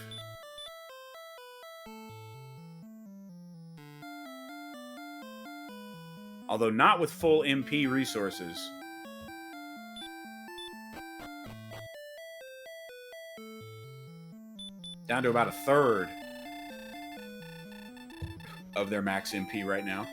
Although not with full MP resources. Down to about a third of their max MP right now.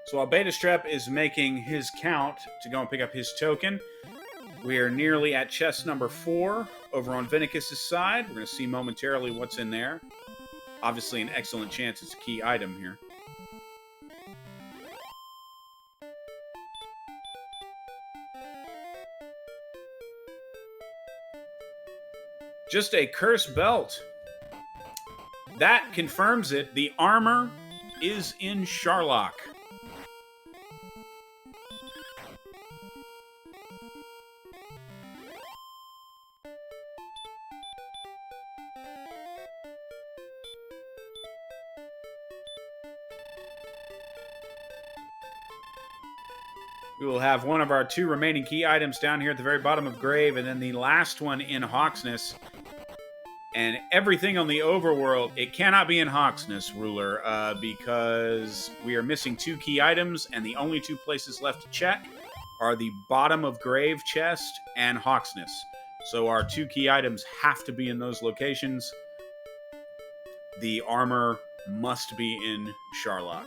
So while Betastrep is making his count to go and pick up his token, we are nearly at chest number 4 over on Vennicus' side. We're going to see momentarily what's in there. Obviously an excellent chance it's a key item here. Just a cursed belt. That confirms it. The armor is in Sharlock. We will have one of our 2 remaining key items down here at the very bottom of Grave, and then the last one in Hawksness. And everything on the overworld, it cannot be in Hawksness, Ruler, because we are missing 2 key items, and the only 2 places left to check are the bottom of Grave chest and Hawksness. So our 2 key items have to be in those locations. The armor must be in Sharlock.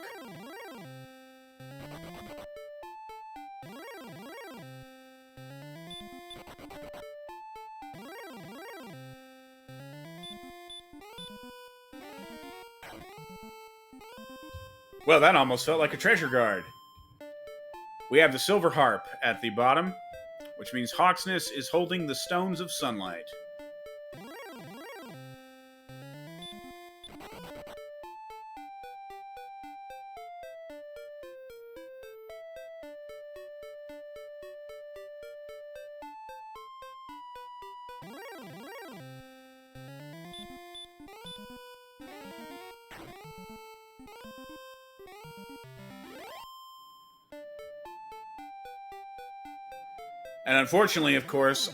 Well, that almost felt like a treasure guard. We have the silver harp at the bottom, which means Hawksness is holding the stones of sunlight. And unfortunately, of course,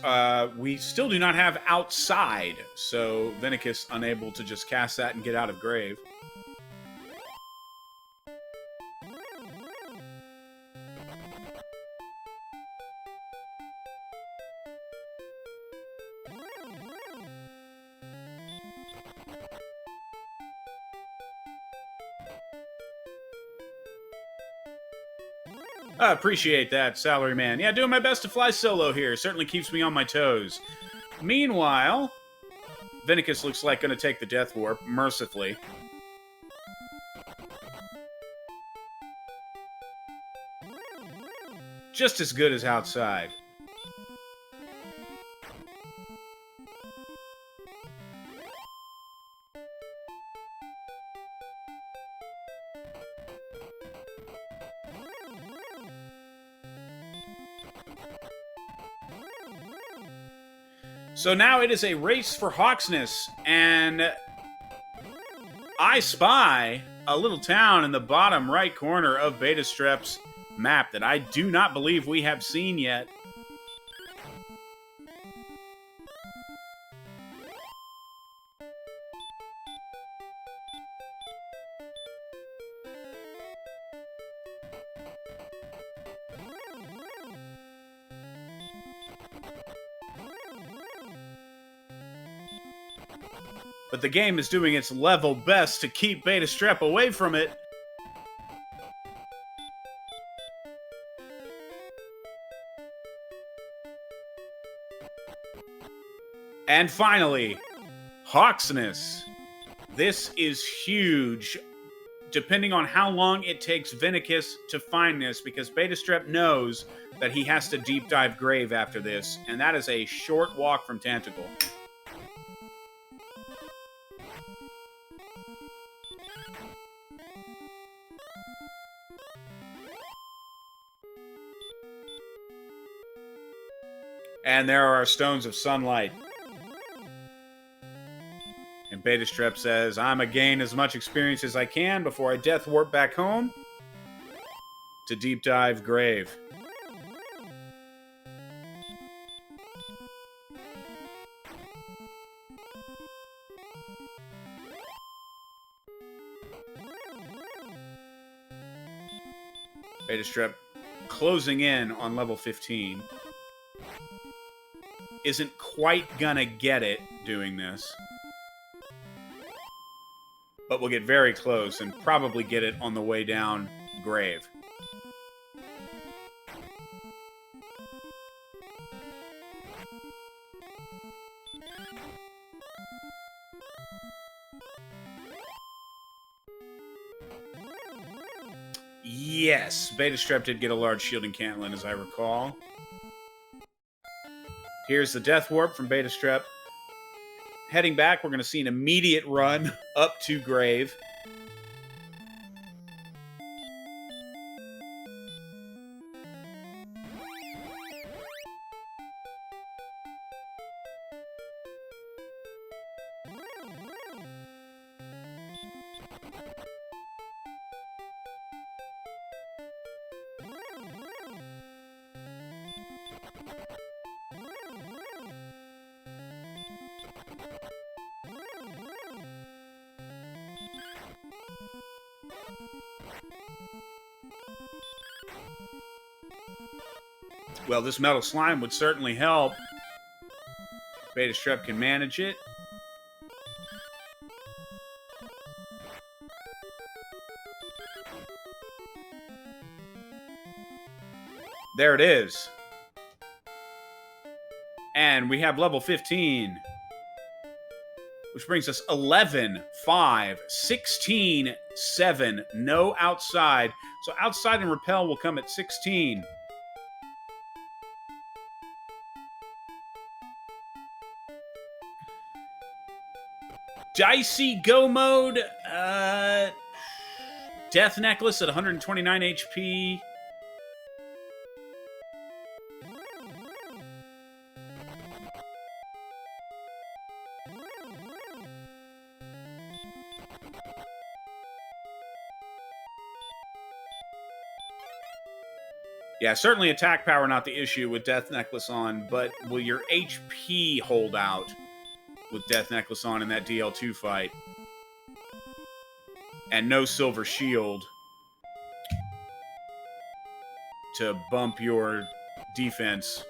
we still do not have outside, so Vennicus unable to just cast that and get out of grave. I appreciate that, Salaryman. Yeah, doing my best to fly solo here. Certainly keeps me on my toes. Meanwhile, Vennicus looks like going to take the Death Warp, mercifully. Just as good as outside. So now it is a race for Hawksness, and I spy a little town in the bottom right corner of Betastrep's map that I do not believe we have seen yet. But the game is doing its level best to keep Betastrep away from it. And finally, Hawksness. This is huge, depending on how long it takes Vennicus to find this, because Betastrep knows that he has to deep dive grave after this, and that is a short walk from Tantacle. And there are stones of sunlight. And Betastrep says, I'm going to gain as much experience as I can before I death warp back home to deep dive grave. Betastrep closing in on level 15. Isn't quite gonna get it doing this. But we'll get very close and probably get it on the way down grave. Yes, Betastrep did get a large shielding Cantland, as I recall. Here's the Death Warp from Betastrep. Heading back, we're going to see an immediate run up to grave. Well, this metal slime would certainly help. Betastrep can manage it. There it is. And we have level 15. Which brings us 11, 5, 16, 7. No outside. So outside and repel will come at 16. Dicey go mode. Death Necklace at 129 HP. Yeah, certainly attack power not the issue with Death Necklace on, but will your HP hold out with Death Necklace on in that DL2 fight? And no Silver Shield to bump your defense.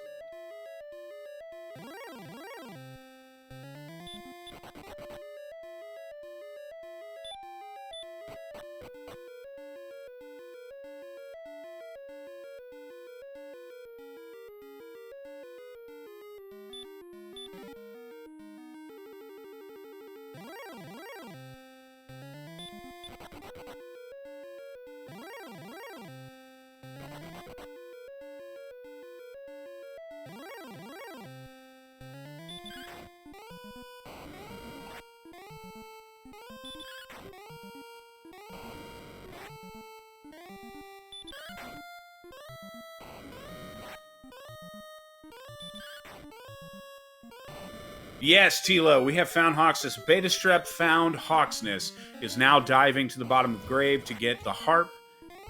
Yes, Tilo, we have found Hawksness. Betastrep found Hawksness, is now diving to the bottom of the grave to get the harp,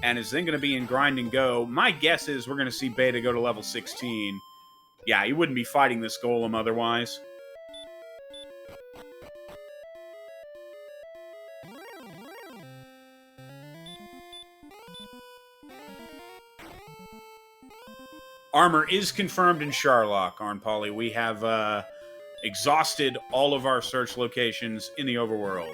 and is then going to be in grind and go. My guess is we're going to see Beta go to level 16. Yeah, he wouldn't be fighting this golem otherwise. Armor is confirmed in Sharlock, Arnpolly. We have exhausted all of our search locations in the overworld.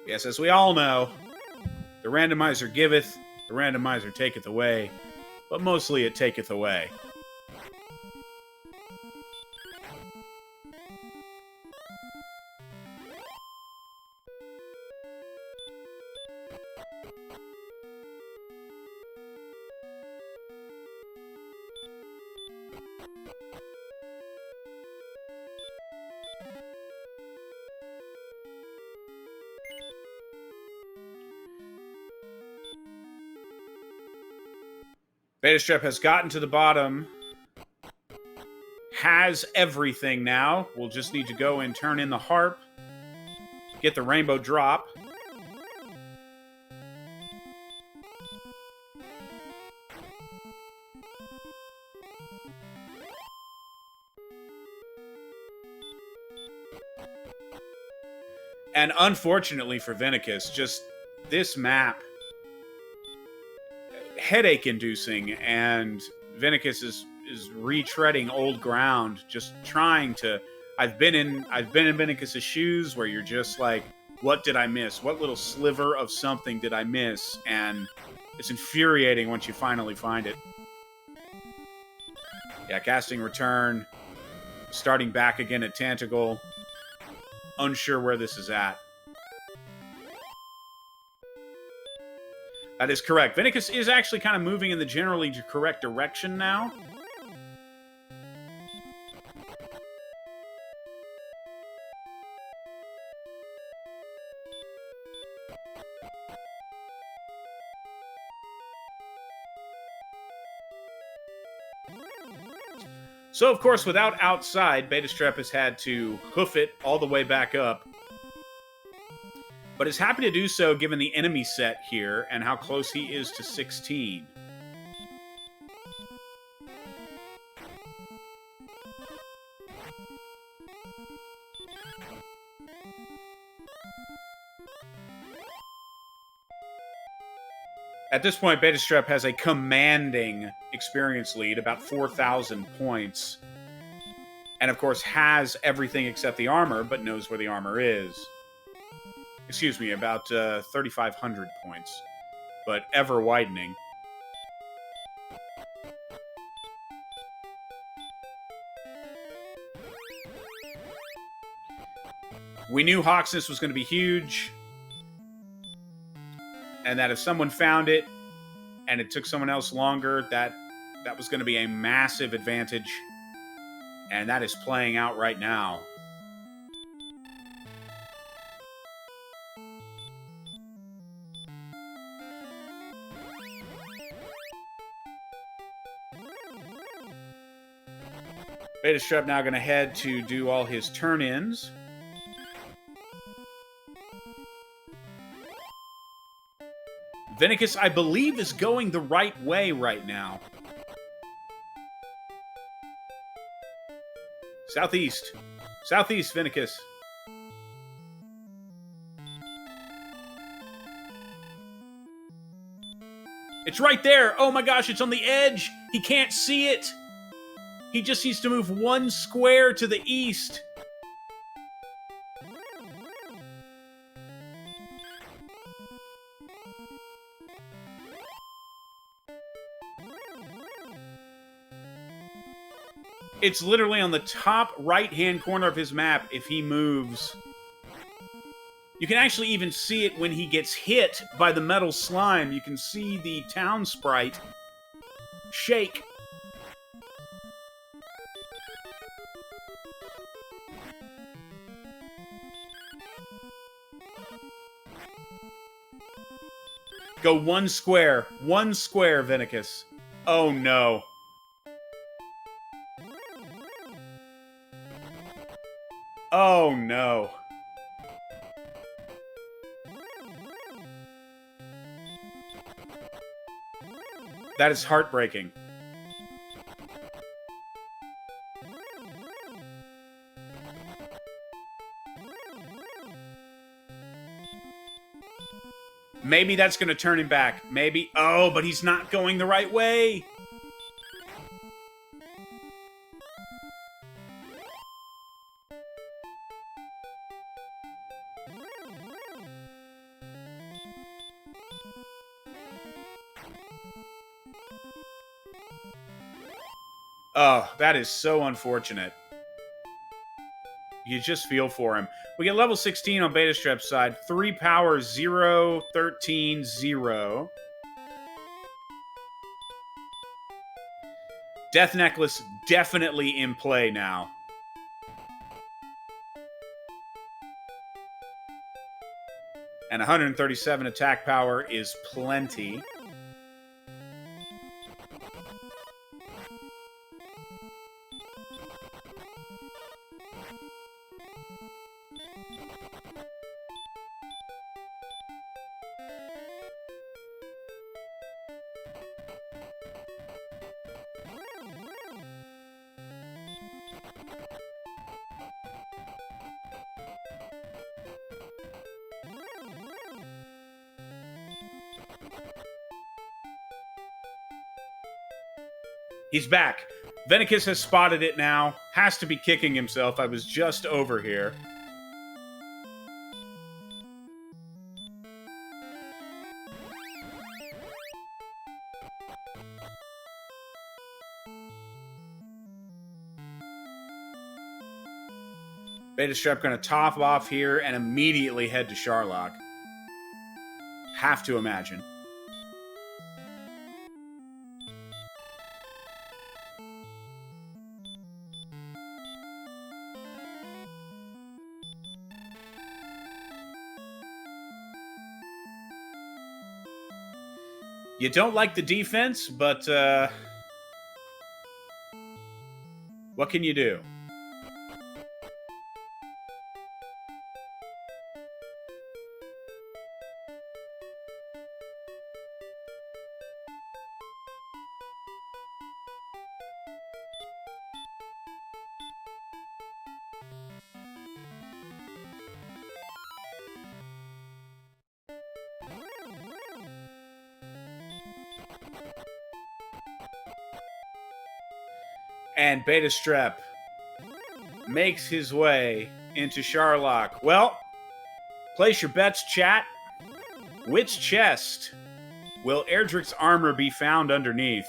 Yes, as we all know, the randomizer giveth, the randomizer taketh away, but mostly it taketh away. Betastrep has gotten to the bottom. Has everything now. We'll just need to go and turn in the harp. Get the rainbow drop. And unfortunately for Vennicus, just this map headache-inducing, and Vennicus is retreading old ground, just trying to. I've been in Vennicus's shoes, where you're just like, what did I miss? What little sliver of something did I miss? And it's infuriating once you finally find it. Yeah, casting return, starting back again at Tantagle. Unsure where this is at. That is correct. Vennicus is actually kind of moving in the generally correct direction now. So, of course, without outside, Betastrep has had to hoof it all the way back up. But is happy to do so given the enemy set here and how close he is to 16. At this point, Betastrep has a commanding experience lead, about 4,000 points. And, of course, has everything except the armor, but knows where the armor is. Excuse me, about 3,500 points, but ever widening. We knew Hawksness was going to be huge, and that if someone found it, and it took someone else longer, that was going to be a massive advantage. And that is playing out right now. Betastrep now going to head to do all his turn-ins. Vennicus, I believe, is going the right way right now. Southeast. Southeast, Vennicus. It's right there. Oh my gosh, it's on the edge. He can't see it. He just needs to move one square to the east. It's literally on the top right-hand corner of his map if he moves. You can actually even see it when he gets hit by the metal slime. You can see the town sprite shake. Go one square, Vennicus. Oh no. Oh no. That is heartbreaking. Maybe that's going to turn him back. Maybe. Oh, but he's not going the right way. Oh, that is so unfortunate. You just feel for him. We get level 16 on Betastrep's side. 3 power, 0, 13, 0. Death Necklace definitely in play now. And 137 attack power is plenty. He's back. Vennicus has spotted it now. Has to be kicking himself. I was just over here. Betastrep going to top off here and immediately head to Charlock. Have to imagine. You don't like the defense, but what can you do? And Betastrep makes his way into Charlock. Well, place your bets, chat. Which chest will Erdrick's armor be found underneath?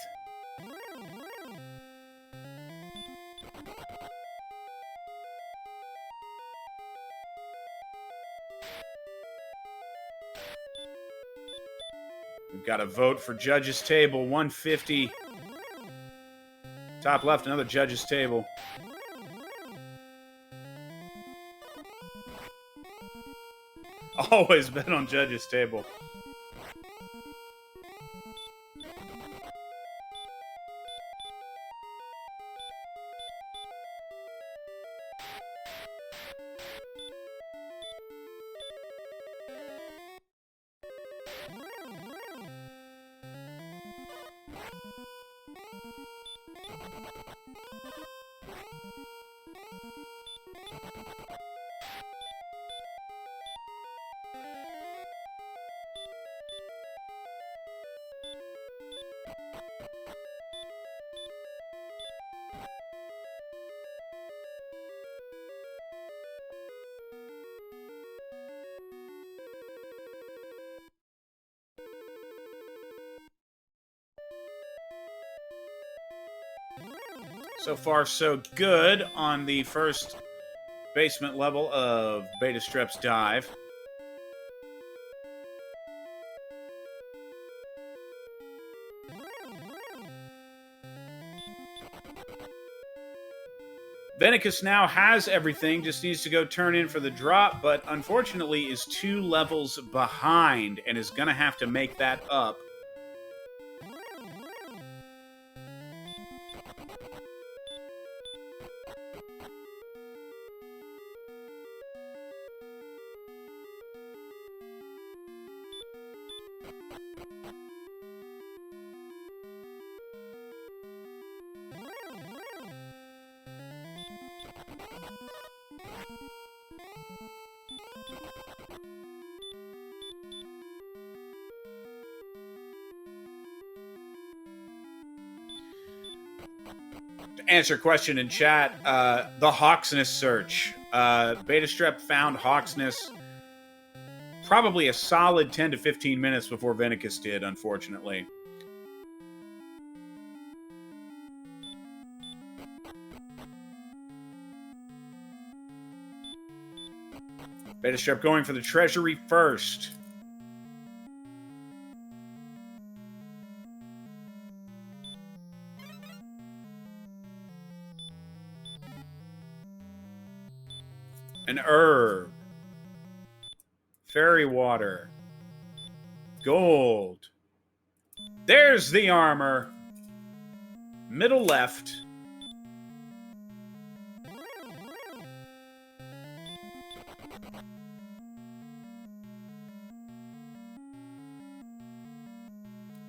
We've got a vote for Judge's Table, 150. Top left, another Judge's Table. Always bet on Judge's table. So far, so good on the first basement level of Betastrep's dive. Vennicus now has everything, just needs to go turn in for the drop, but unfortunately is 2 levels behind and is going to have to make that up. To answer a question in chat, the Hawksness search. Betastrep found Hawksness probably a solid 10 to 15 minutes before Vennicus did, unfortunately. Betastrep going for the treasury first. An herb. Fairy water. Gold. There's the armor. Middle left.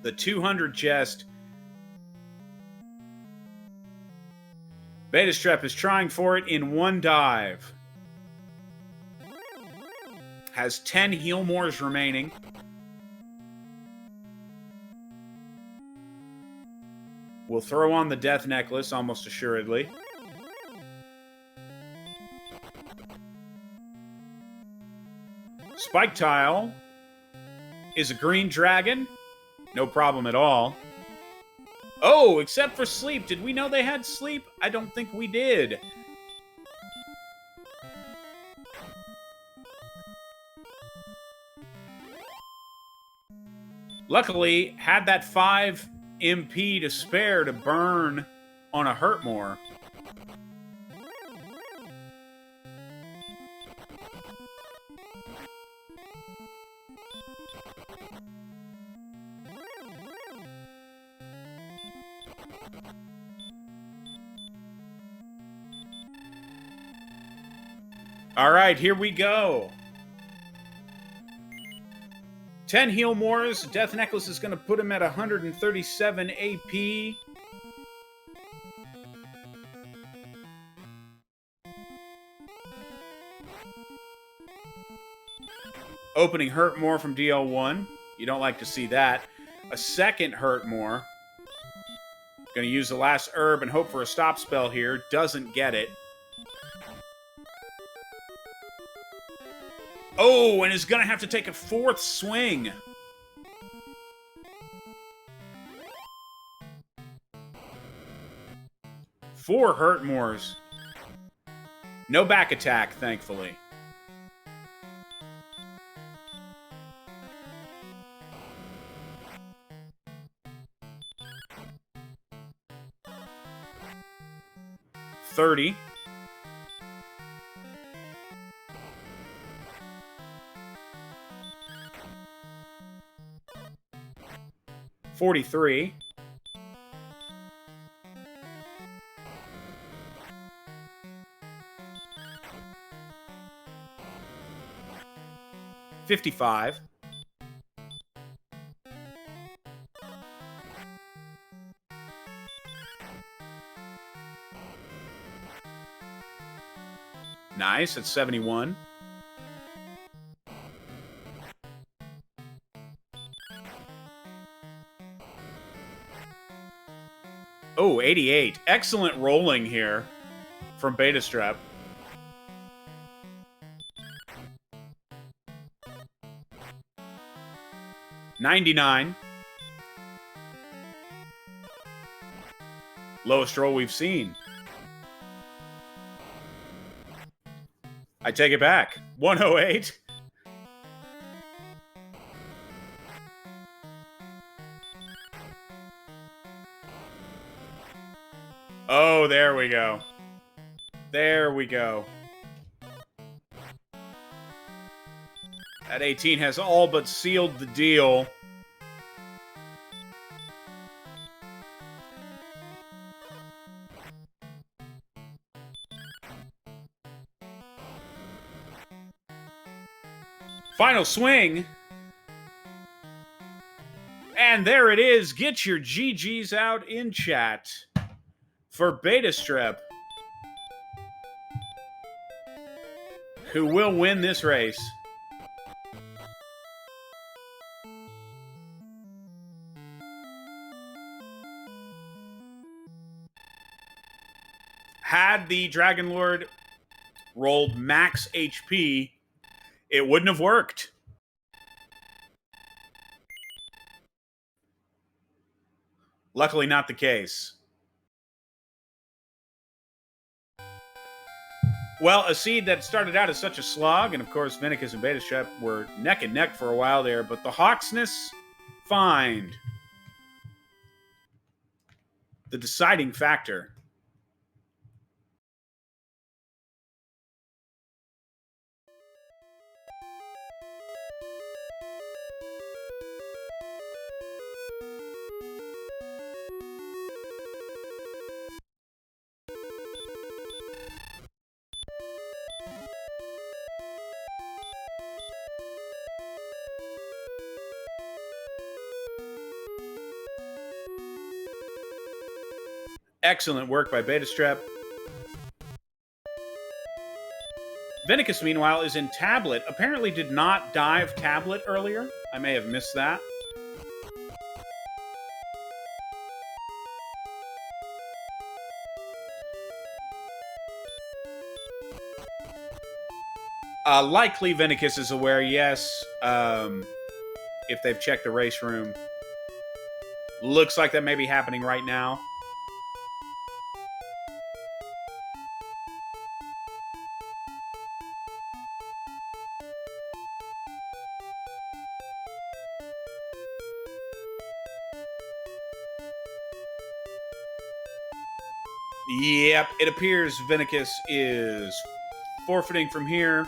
The 200 chest. Betastrep is trying for it in one dive. Has 10 heal mores remaining. Will throw on the death necklace almost assuredly. Spike tile is a green dragon. No problem at all. Oh, except for sleep. Did we know they had sleep? I don't think we did. Luckily, had that 5 MP to spare to burn on a Hurtmore. All right, here we go. 10 heal mores. Death Necklace is going to put him at 137 AP. Opening Hurtmore from DL1. You don't like to see that. A second Hurtmore. Going to use the last herb and hope for a stop spell here. Doesn't get it. Oh, and is going to have to take a 4th swing. Four Hurtmores. No back attack, thankfully. $30. 43. $55. Nice, at 71. Oh, 88. Excellent rolling here from Betastrep. $99. Lowest roll we've seen. I take it back. 108. Oh, there we go. There we go. That 18 has all but sealed the deal. Final swing. And there it is. Get your GGs out in chat for Betastrep, who will win this race. Had the Dragon Lord rolled max HP, it wouldn't have worked. Luckily not the case. Well, a seed that started out as such a slog, and of course Vennicus and Betastrep were neck and neck for a while there, but the Hawksness find the deciding factor. Excellent work by Betastrep. Vennicus, meanwhile, is in Tablet. Apparently did not dive Tablet earlier. I may have missed that. Likely Vennicus is aware, yes. If they've checked the race room. Looks like that may be happening right now. Yep, it appears Vennicus is forfeiting from here.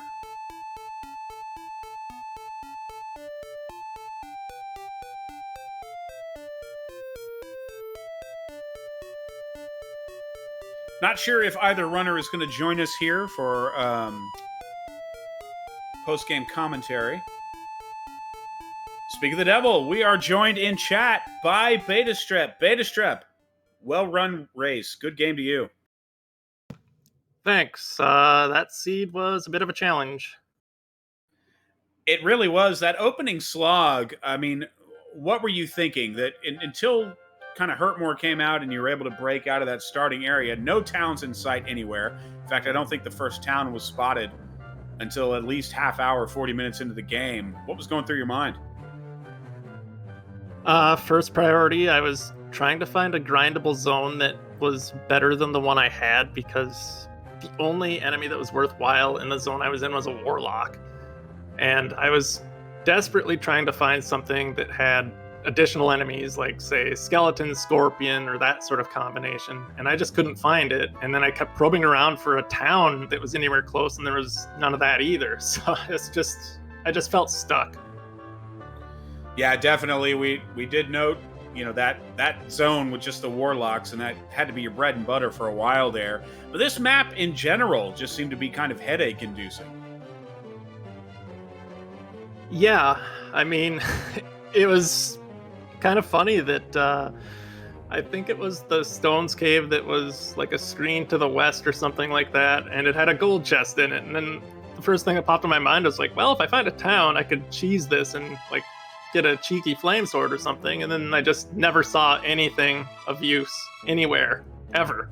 Not sure if either runner is going to join us here for post-game commentary. Speak of the devil, we are joined in chat by Betastrep. Betastrep, well-run race. Good game to you. Thanks. That seed was a bit of a challenge. It really was. That opening slog, I mean, what were you thinking? That until kind of Hurtmore came out and you were able to break out of that starting area, no towns in sight anywhere. In fact, I don't think the first town was spotted until at least half hour, 40 minutes into the game. What was going through your mind? First priority, I was trying to find a grindable zone that was better than the one I had, because the only enemy that was worthwhile in the zone I was in was a warlock. And I was desperately trying to find something that had additional enemies, like, say, skeleton, scorpion, or that sort of combination. And I just couldn't find it. And then I kept probing around for a town that was anywhere close, and there was none of that either. So I just felt stuck. Yeah, definitely. We did note that zone with just the warlocks, and that had to be your bread and butter for a while there. But this map in general just seemed to be kind of headache inducing. Yeah, I mean, it was kind of funny that I think it was the Stones Cave that was like a screen to the west or something like that, and it had a gold chest in it. And then the first thing that popped in my mind was like, well, if I find a town, I could cheese this and like get a cheeky flame sword or something. And then I just never saw anything of use anywhere ever.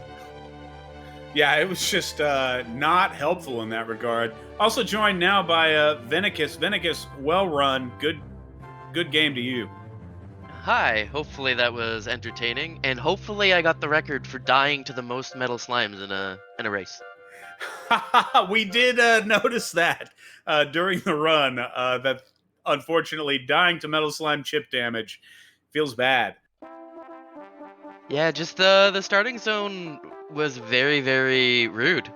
Yeah, it was just not helpful in that regard. Also joined now by Vennicus. Vennicus, well run, good game to you. Hi, hopefully that was entertaining, and hopefully I got the record for dying to the most metal slimes in a race. We did notice that during the run. That unfortunately dying to metal slime chip damage feels bad. Yeah, just the starting zone was very, very rude.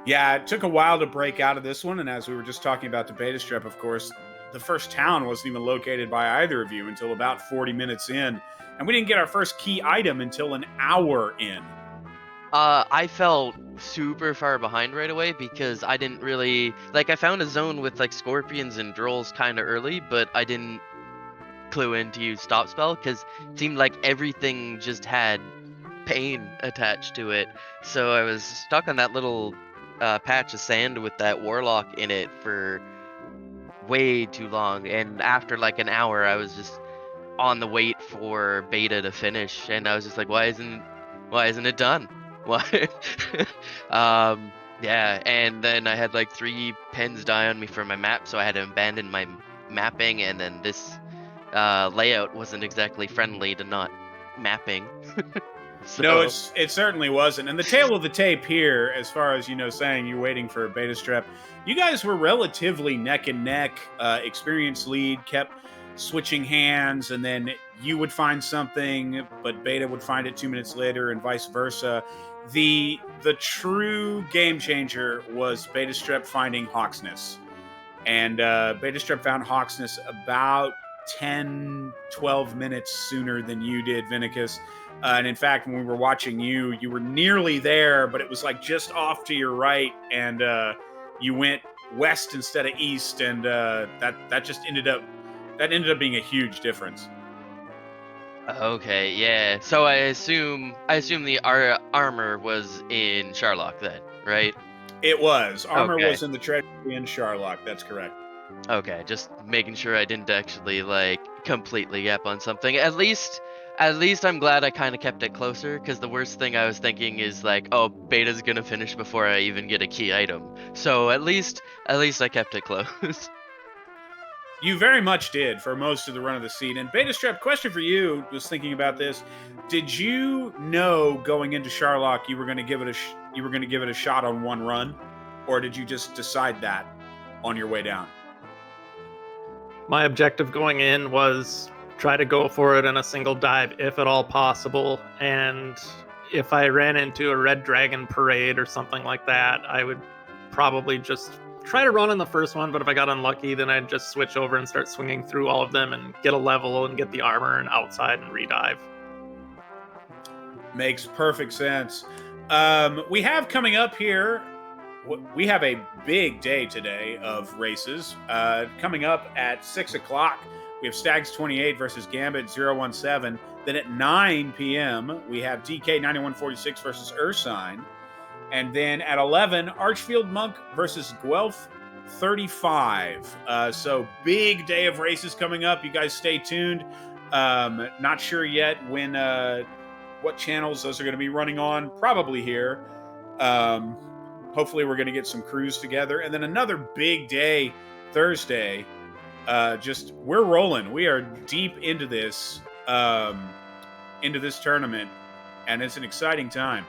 Yeah, it took a while to break out of this one, and as we were just talking about the betastrep, of course, the first town wasn't even located by either of you until about 40 minutes in, and we didn't get our first key item until an hour in. I felt super far behind right away because I didn't really like. I found a zone with like scorpions and drolls kind of early, but I didn't clue in to use stop spell because it seemed like everything just had pain attached to it. So I was stuck on that little patch of sand with that warlock in it for way too long. And after like an hour, I was just on the wait for beta to finish, and I was just like, why isn't it done? Why? Yeah, and then I had like 3 pens die on me for my map, so I had to abandon my mapping, and then this layout wasn't exactly friendly to not mapping. So No, it certainly wasn't. And the tail of the tape here, as far as saying you're waiting for a betastrep, you guys were relatively neck and neck. Experienced lead kept switching hands, and then you would find something, but beta would find it 2 minutes later, and vice versa. The true game changer was betastrep finding Hawksness, and betastrep found Hawksness about 10-12 minutes sooner than you did, Vennicus. And in fact, when we were watching you were nearly there, but it was like just off to your right, and you went west instead of east, and that just ended up being a huge difference. okay, yeah. So I assume the armor was in Sharlock then, right? It was. Armor Okay. was in the treasury in Sharlock. That's correct. Okay, just making sure I didn't actually like completely yap on something. At least I'm glad I kind of kept it closer, because the worst thing I was thinking is like, oh, beta's gonna finish before I even get a key item. So at least I kept it close. You very much did for most of the run of the seed. And Betastrep, question for you, was thinking about this. Did you know going into Sharlock you were going to give it a shot on one run, or did you just decide that on your way down? My objective going in was try to go for it in a single dive if at all possible, and if I ran into a red dragon parade or something like that, I would probably just try to run in the first one, but if I got unlucky, then I'd just switch over and start swinging through all of them and get a level and get the armor and outside and redive. Makes perfect sense. We have coming up here, we have a big day today of races. Coming up at 6 o'clock, we have Stags 28 versus Gambit 017. Then at 9 p.m., we have DK 9146 versus Ursine. And then at 11, Archfield Monk versus Guelph 35. So big day of races coming up. You guys stay tuned. Not sure yet when, what channels those are going to be running on. Probably here. Hopefully we're going to get some crews together. And then another big day, Thursday. We're rolling. We are deep into this tournament. And it's an exciting time.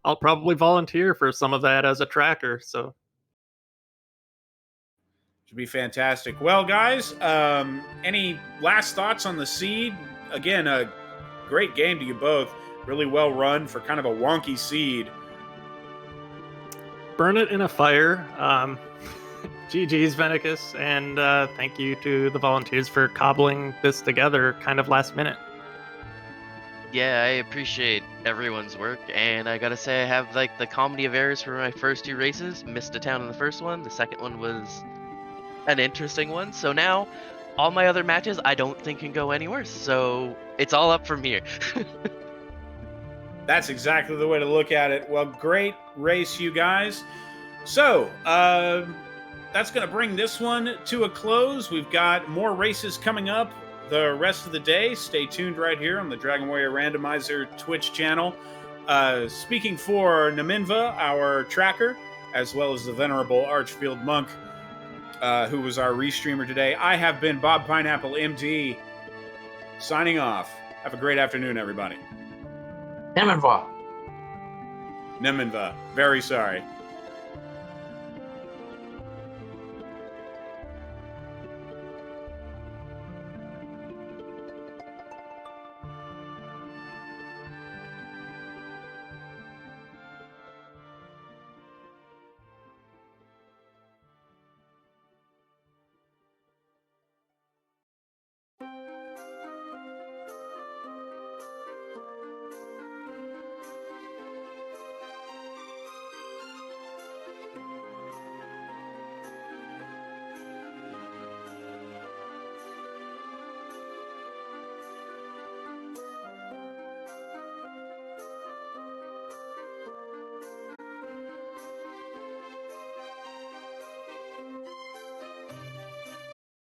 I'll probably volunteer for some of that as a tracker, so should be fantastic. Well, guys, any last thoughts on the seed? Again, a great game to you both. Really well run for kind of a wonky seed. burn it in a fire. GG's, Vennicus, and thank you to the volunteers for cobbling this together kind of last minute. Yeah, I appreciate everyone's work, and I gotta say I have like the comedy of errors for my first 2 races. Missed a town in the first one. The second one was an interesting one. So now, all my other matches I don't think can go any worse. So it's all up from here. That's exactly the way to look at it. Well, great race, you guys. So, that's going to bring this one to a close. We've got more races coming up the rest of the day. Stay tuned right here on the Dragon Warrior Randomizer Twitch channel. Speaking for Naminva, our tracker, as well as the Venerable Archfield Monk, who was our restreamer today, I have been Bob Pineapple, MD, signing off. Have a great afternoon, everybody. Nemenva. Neminva. Very sorry.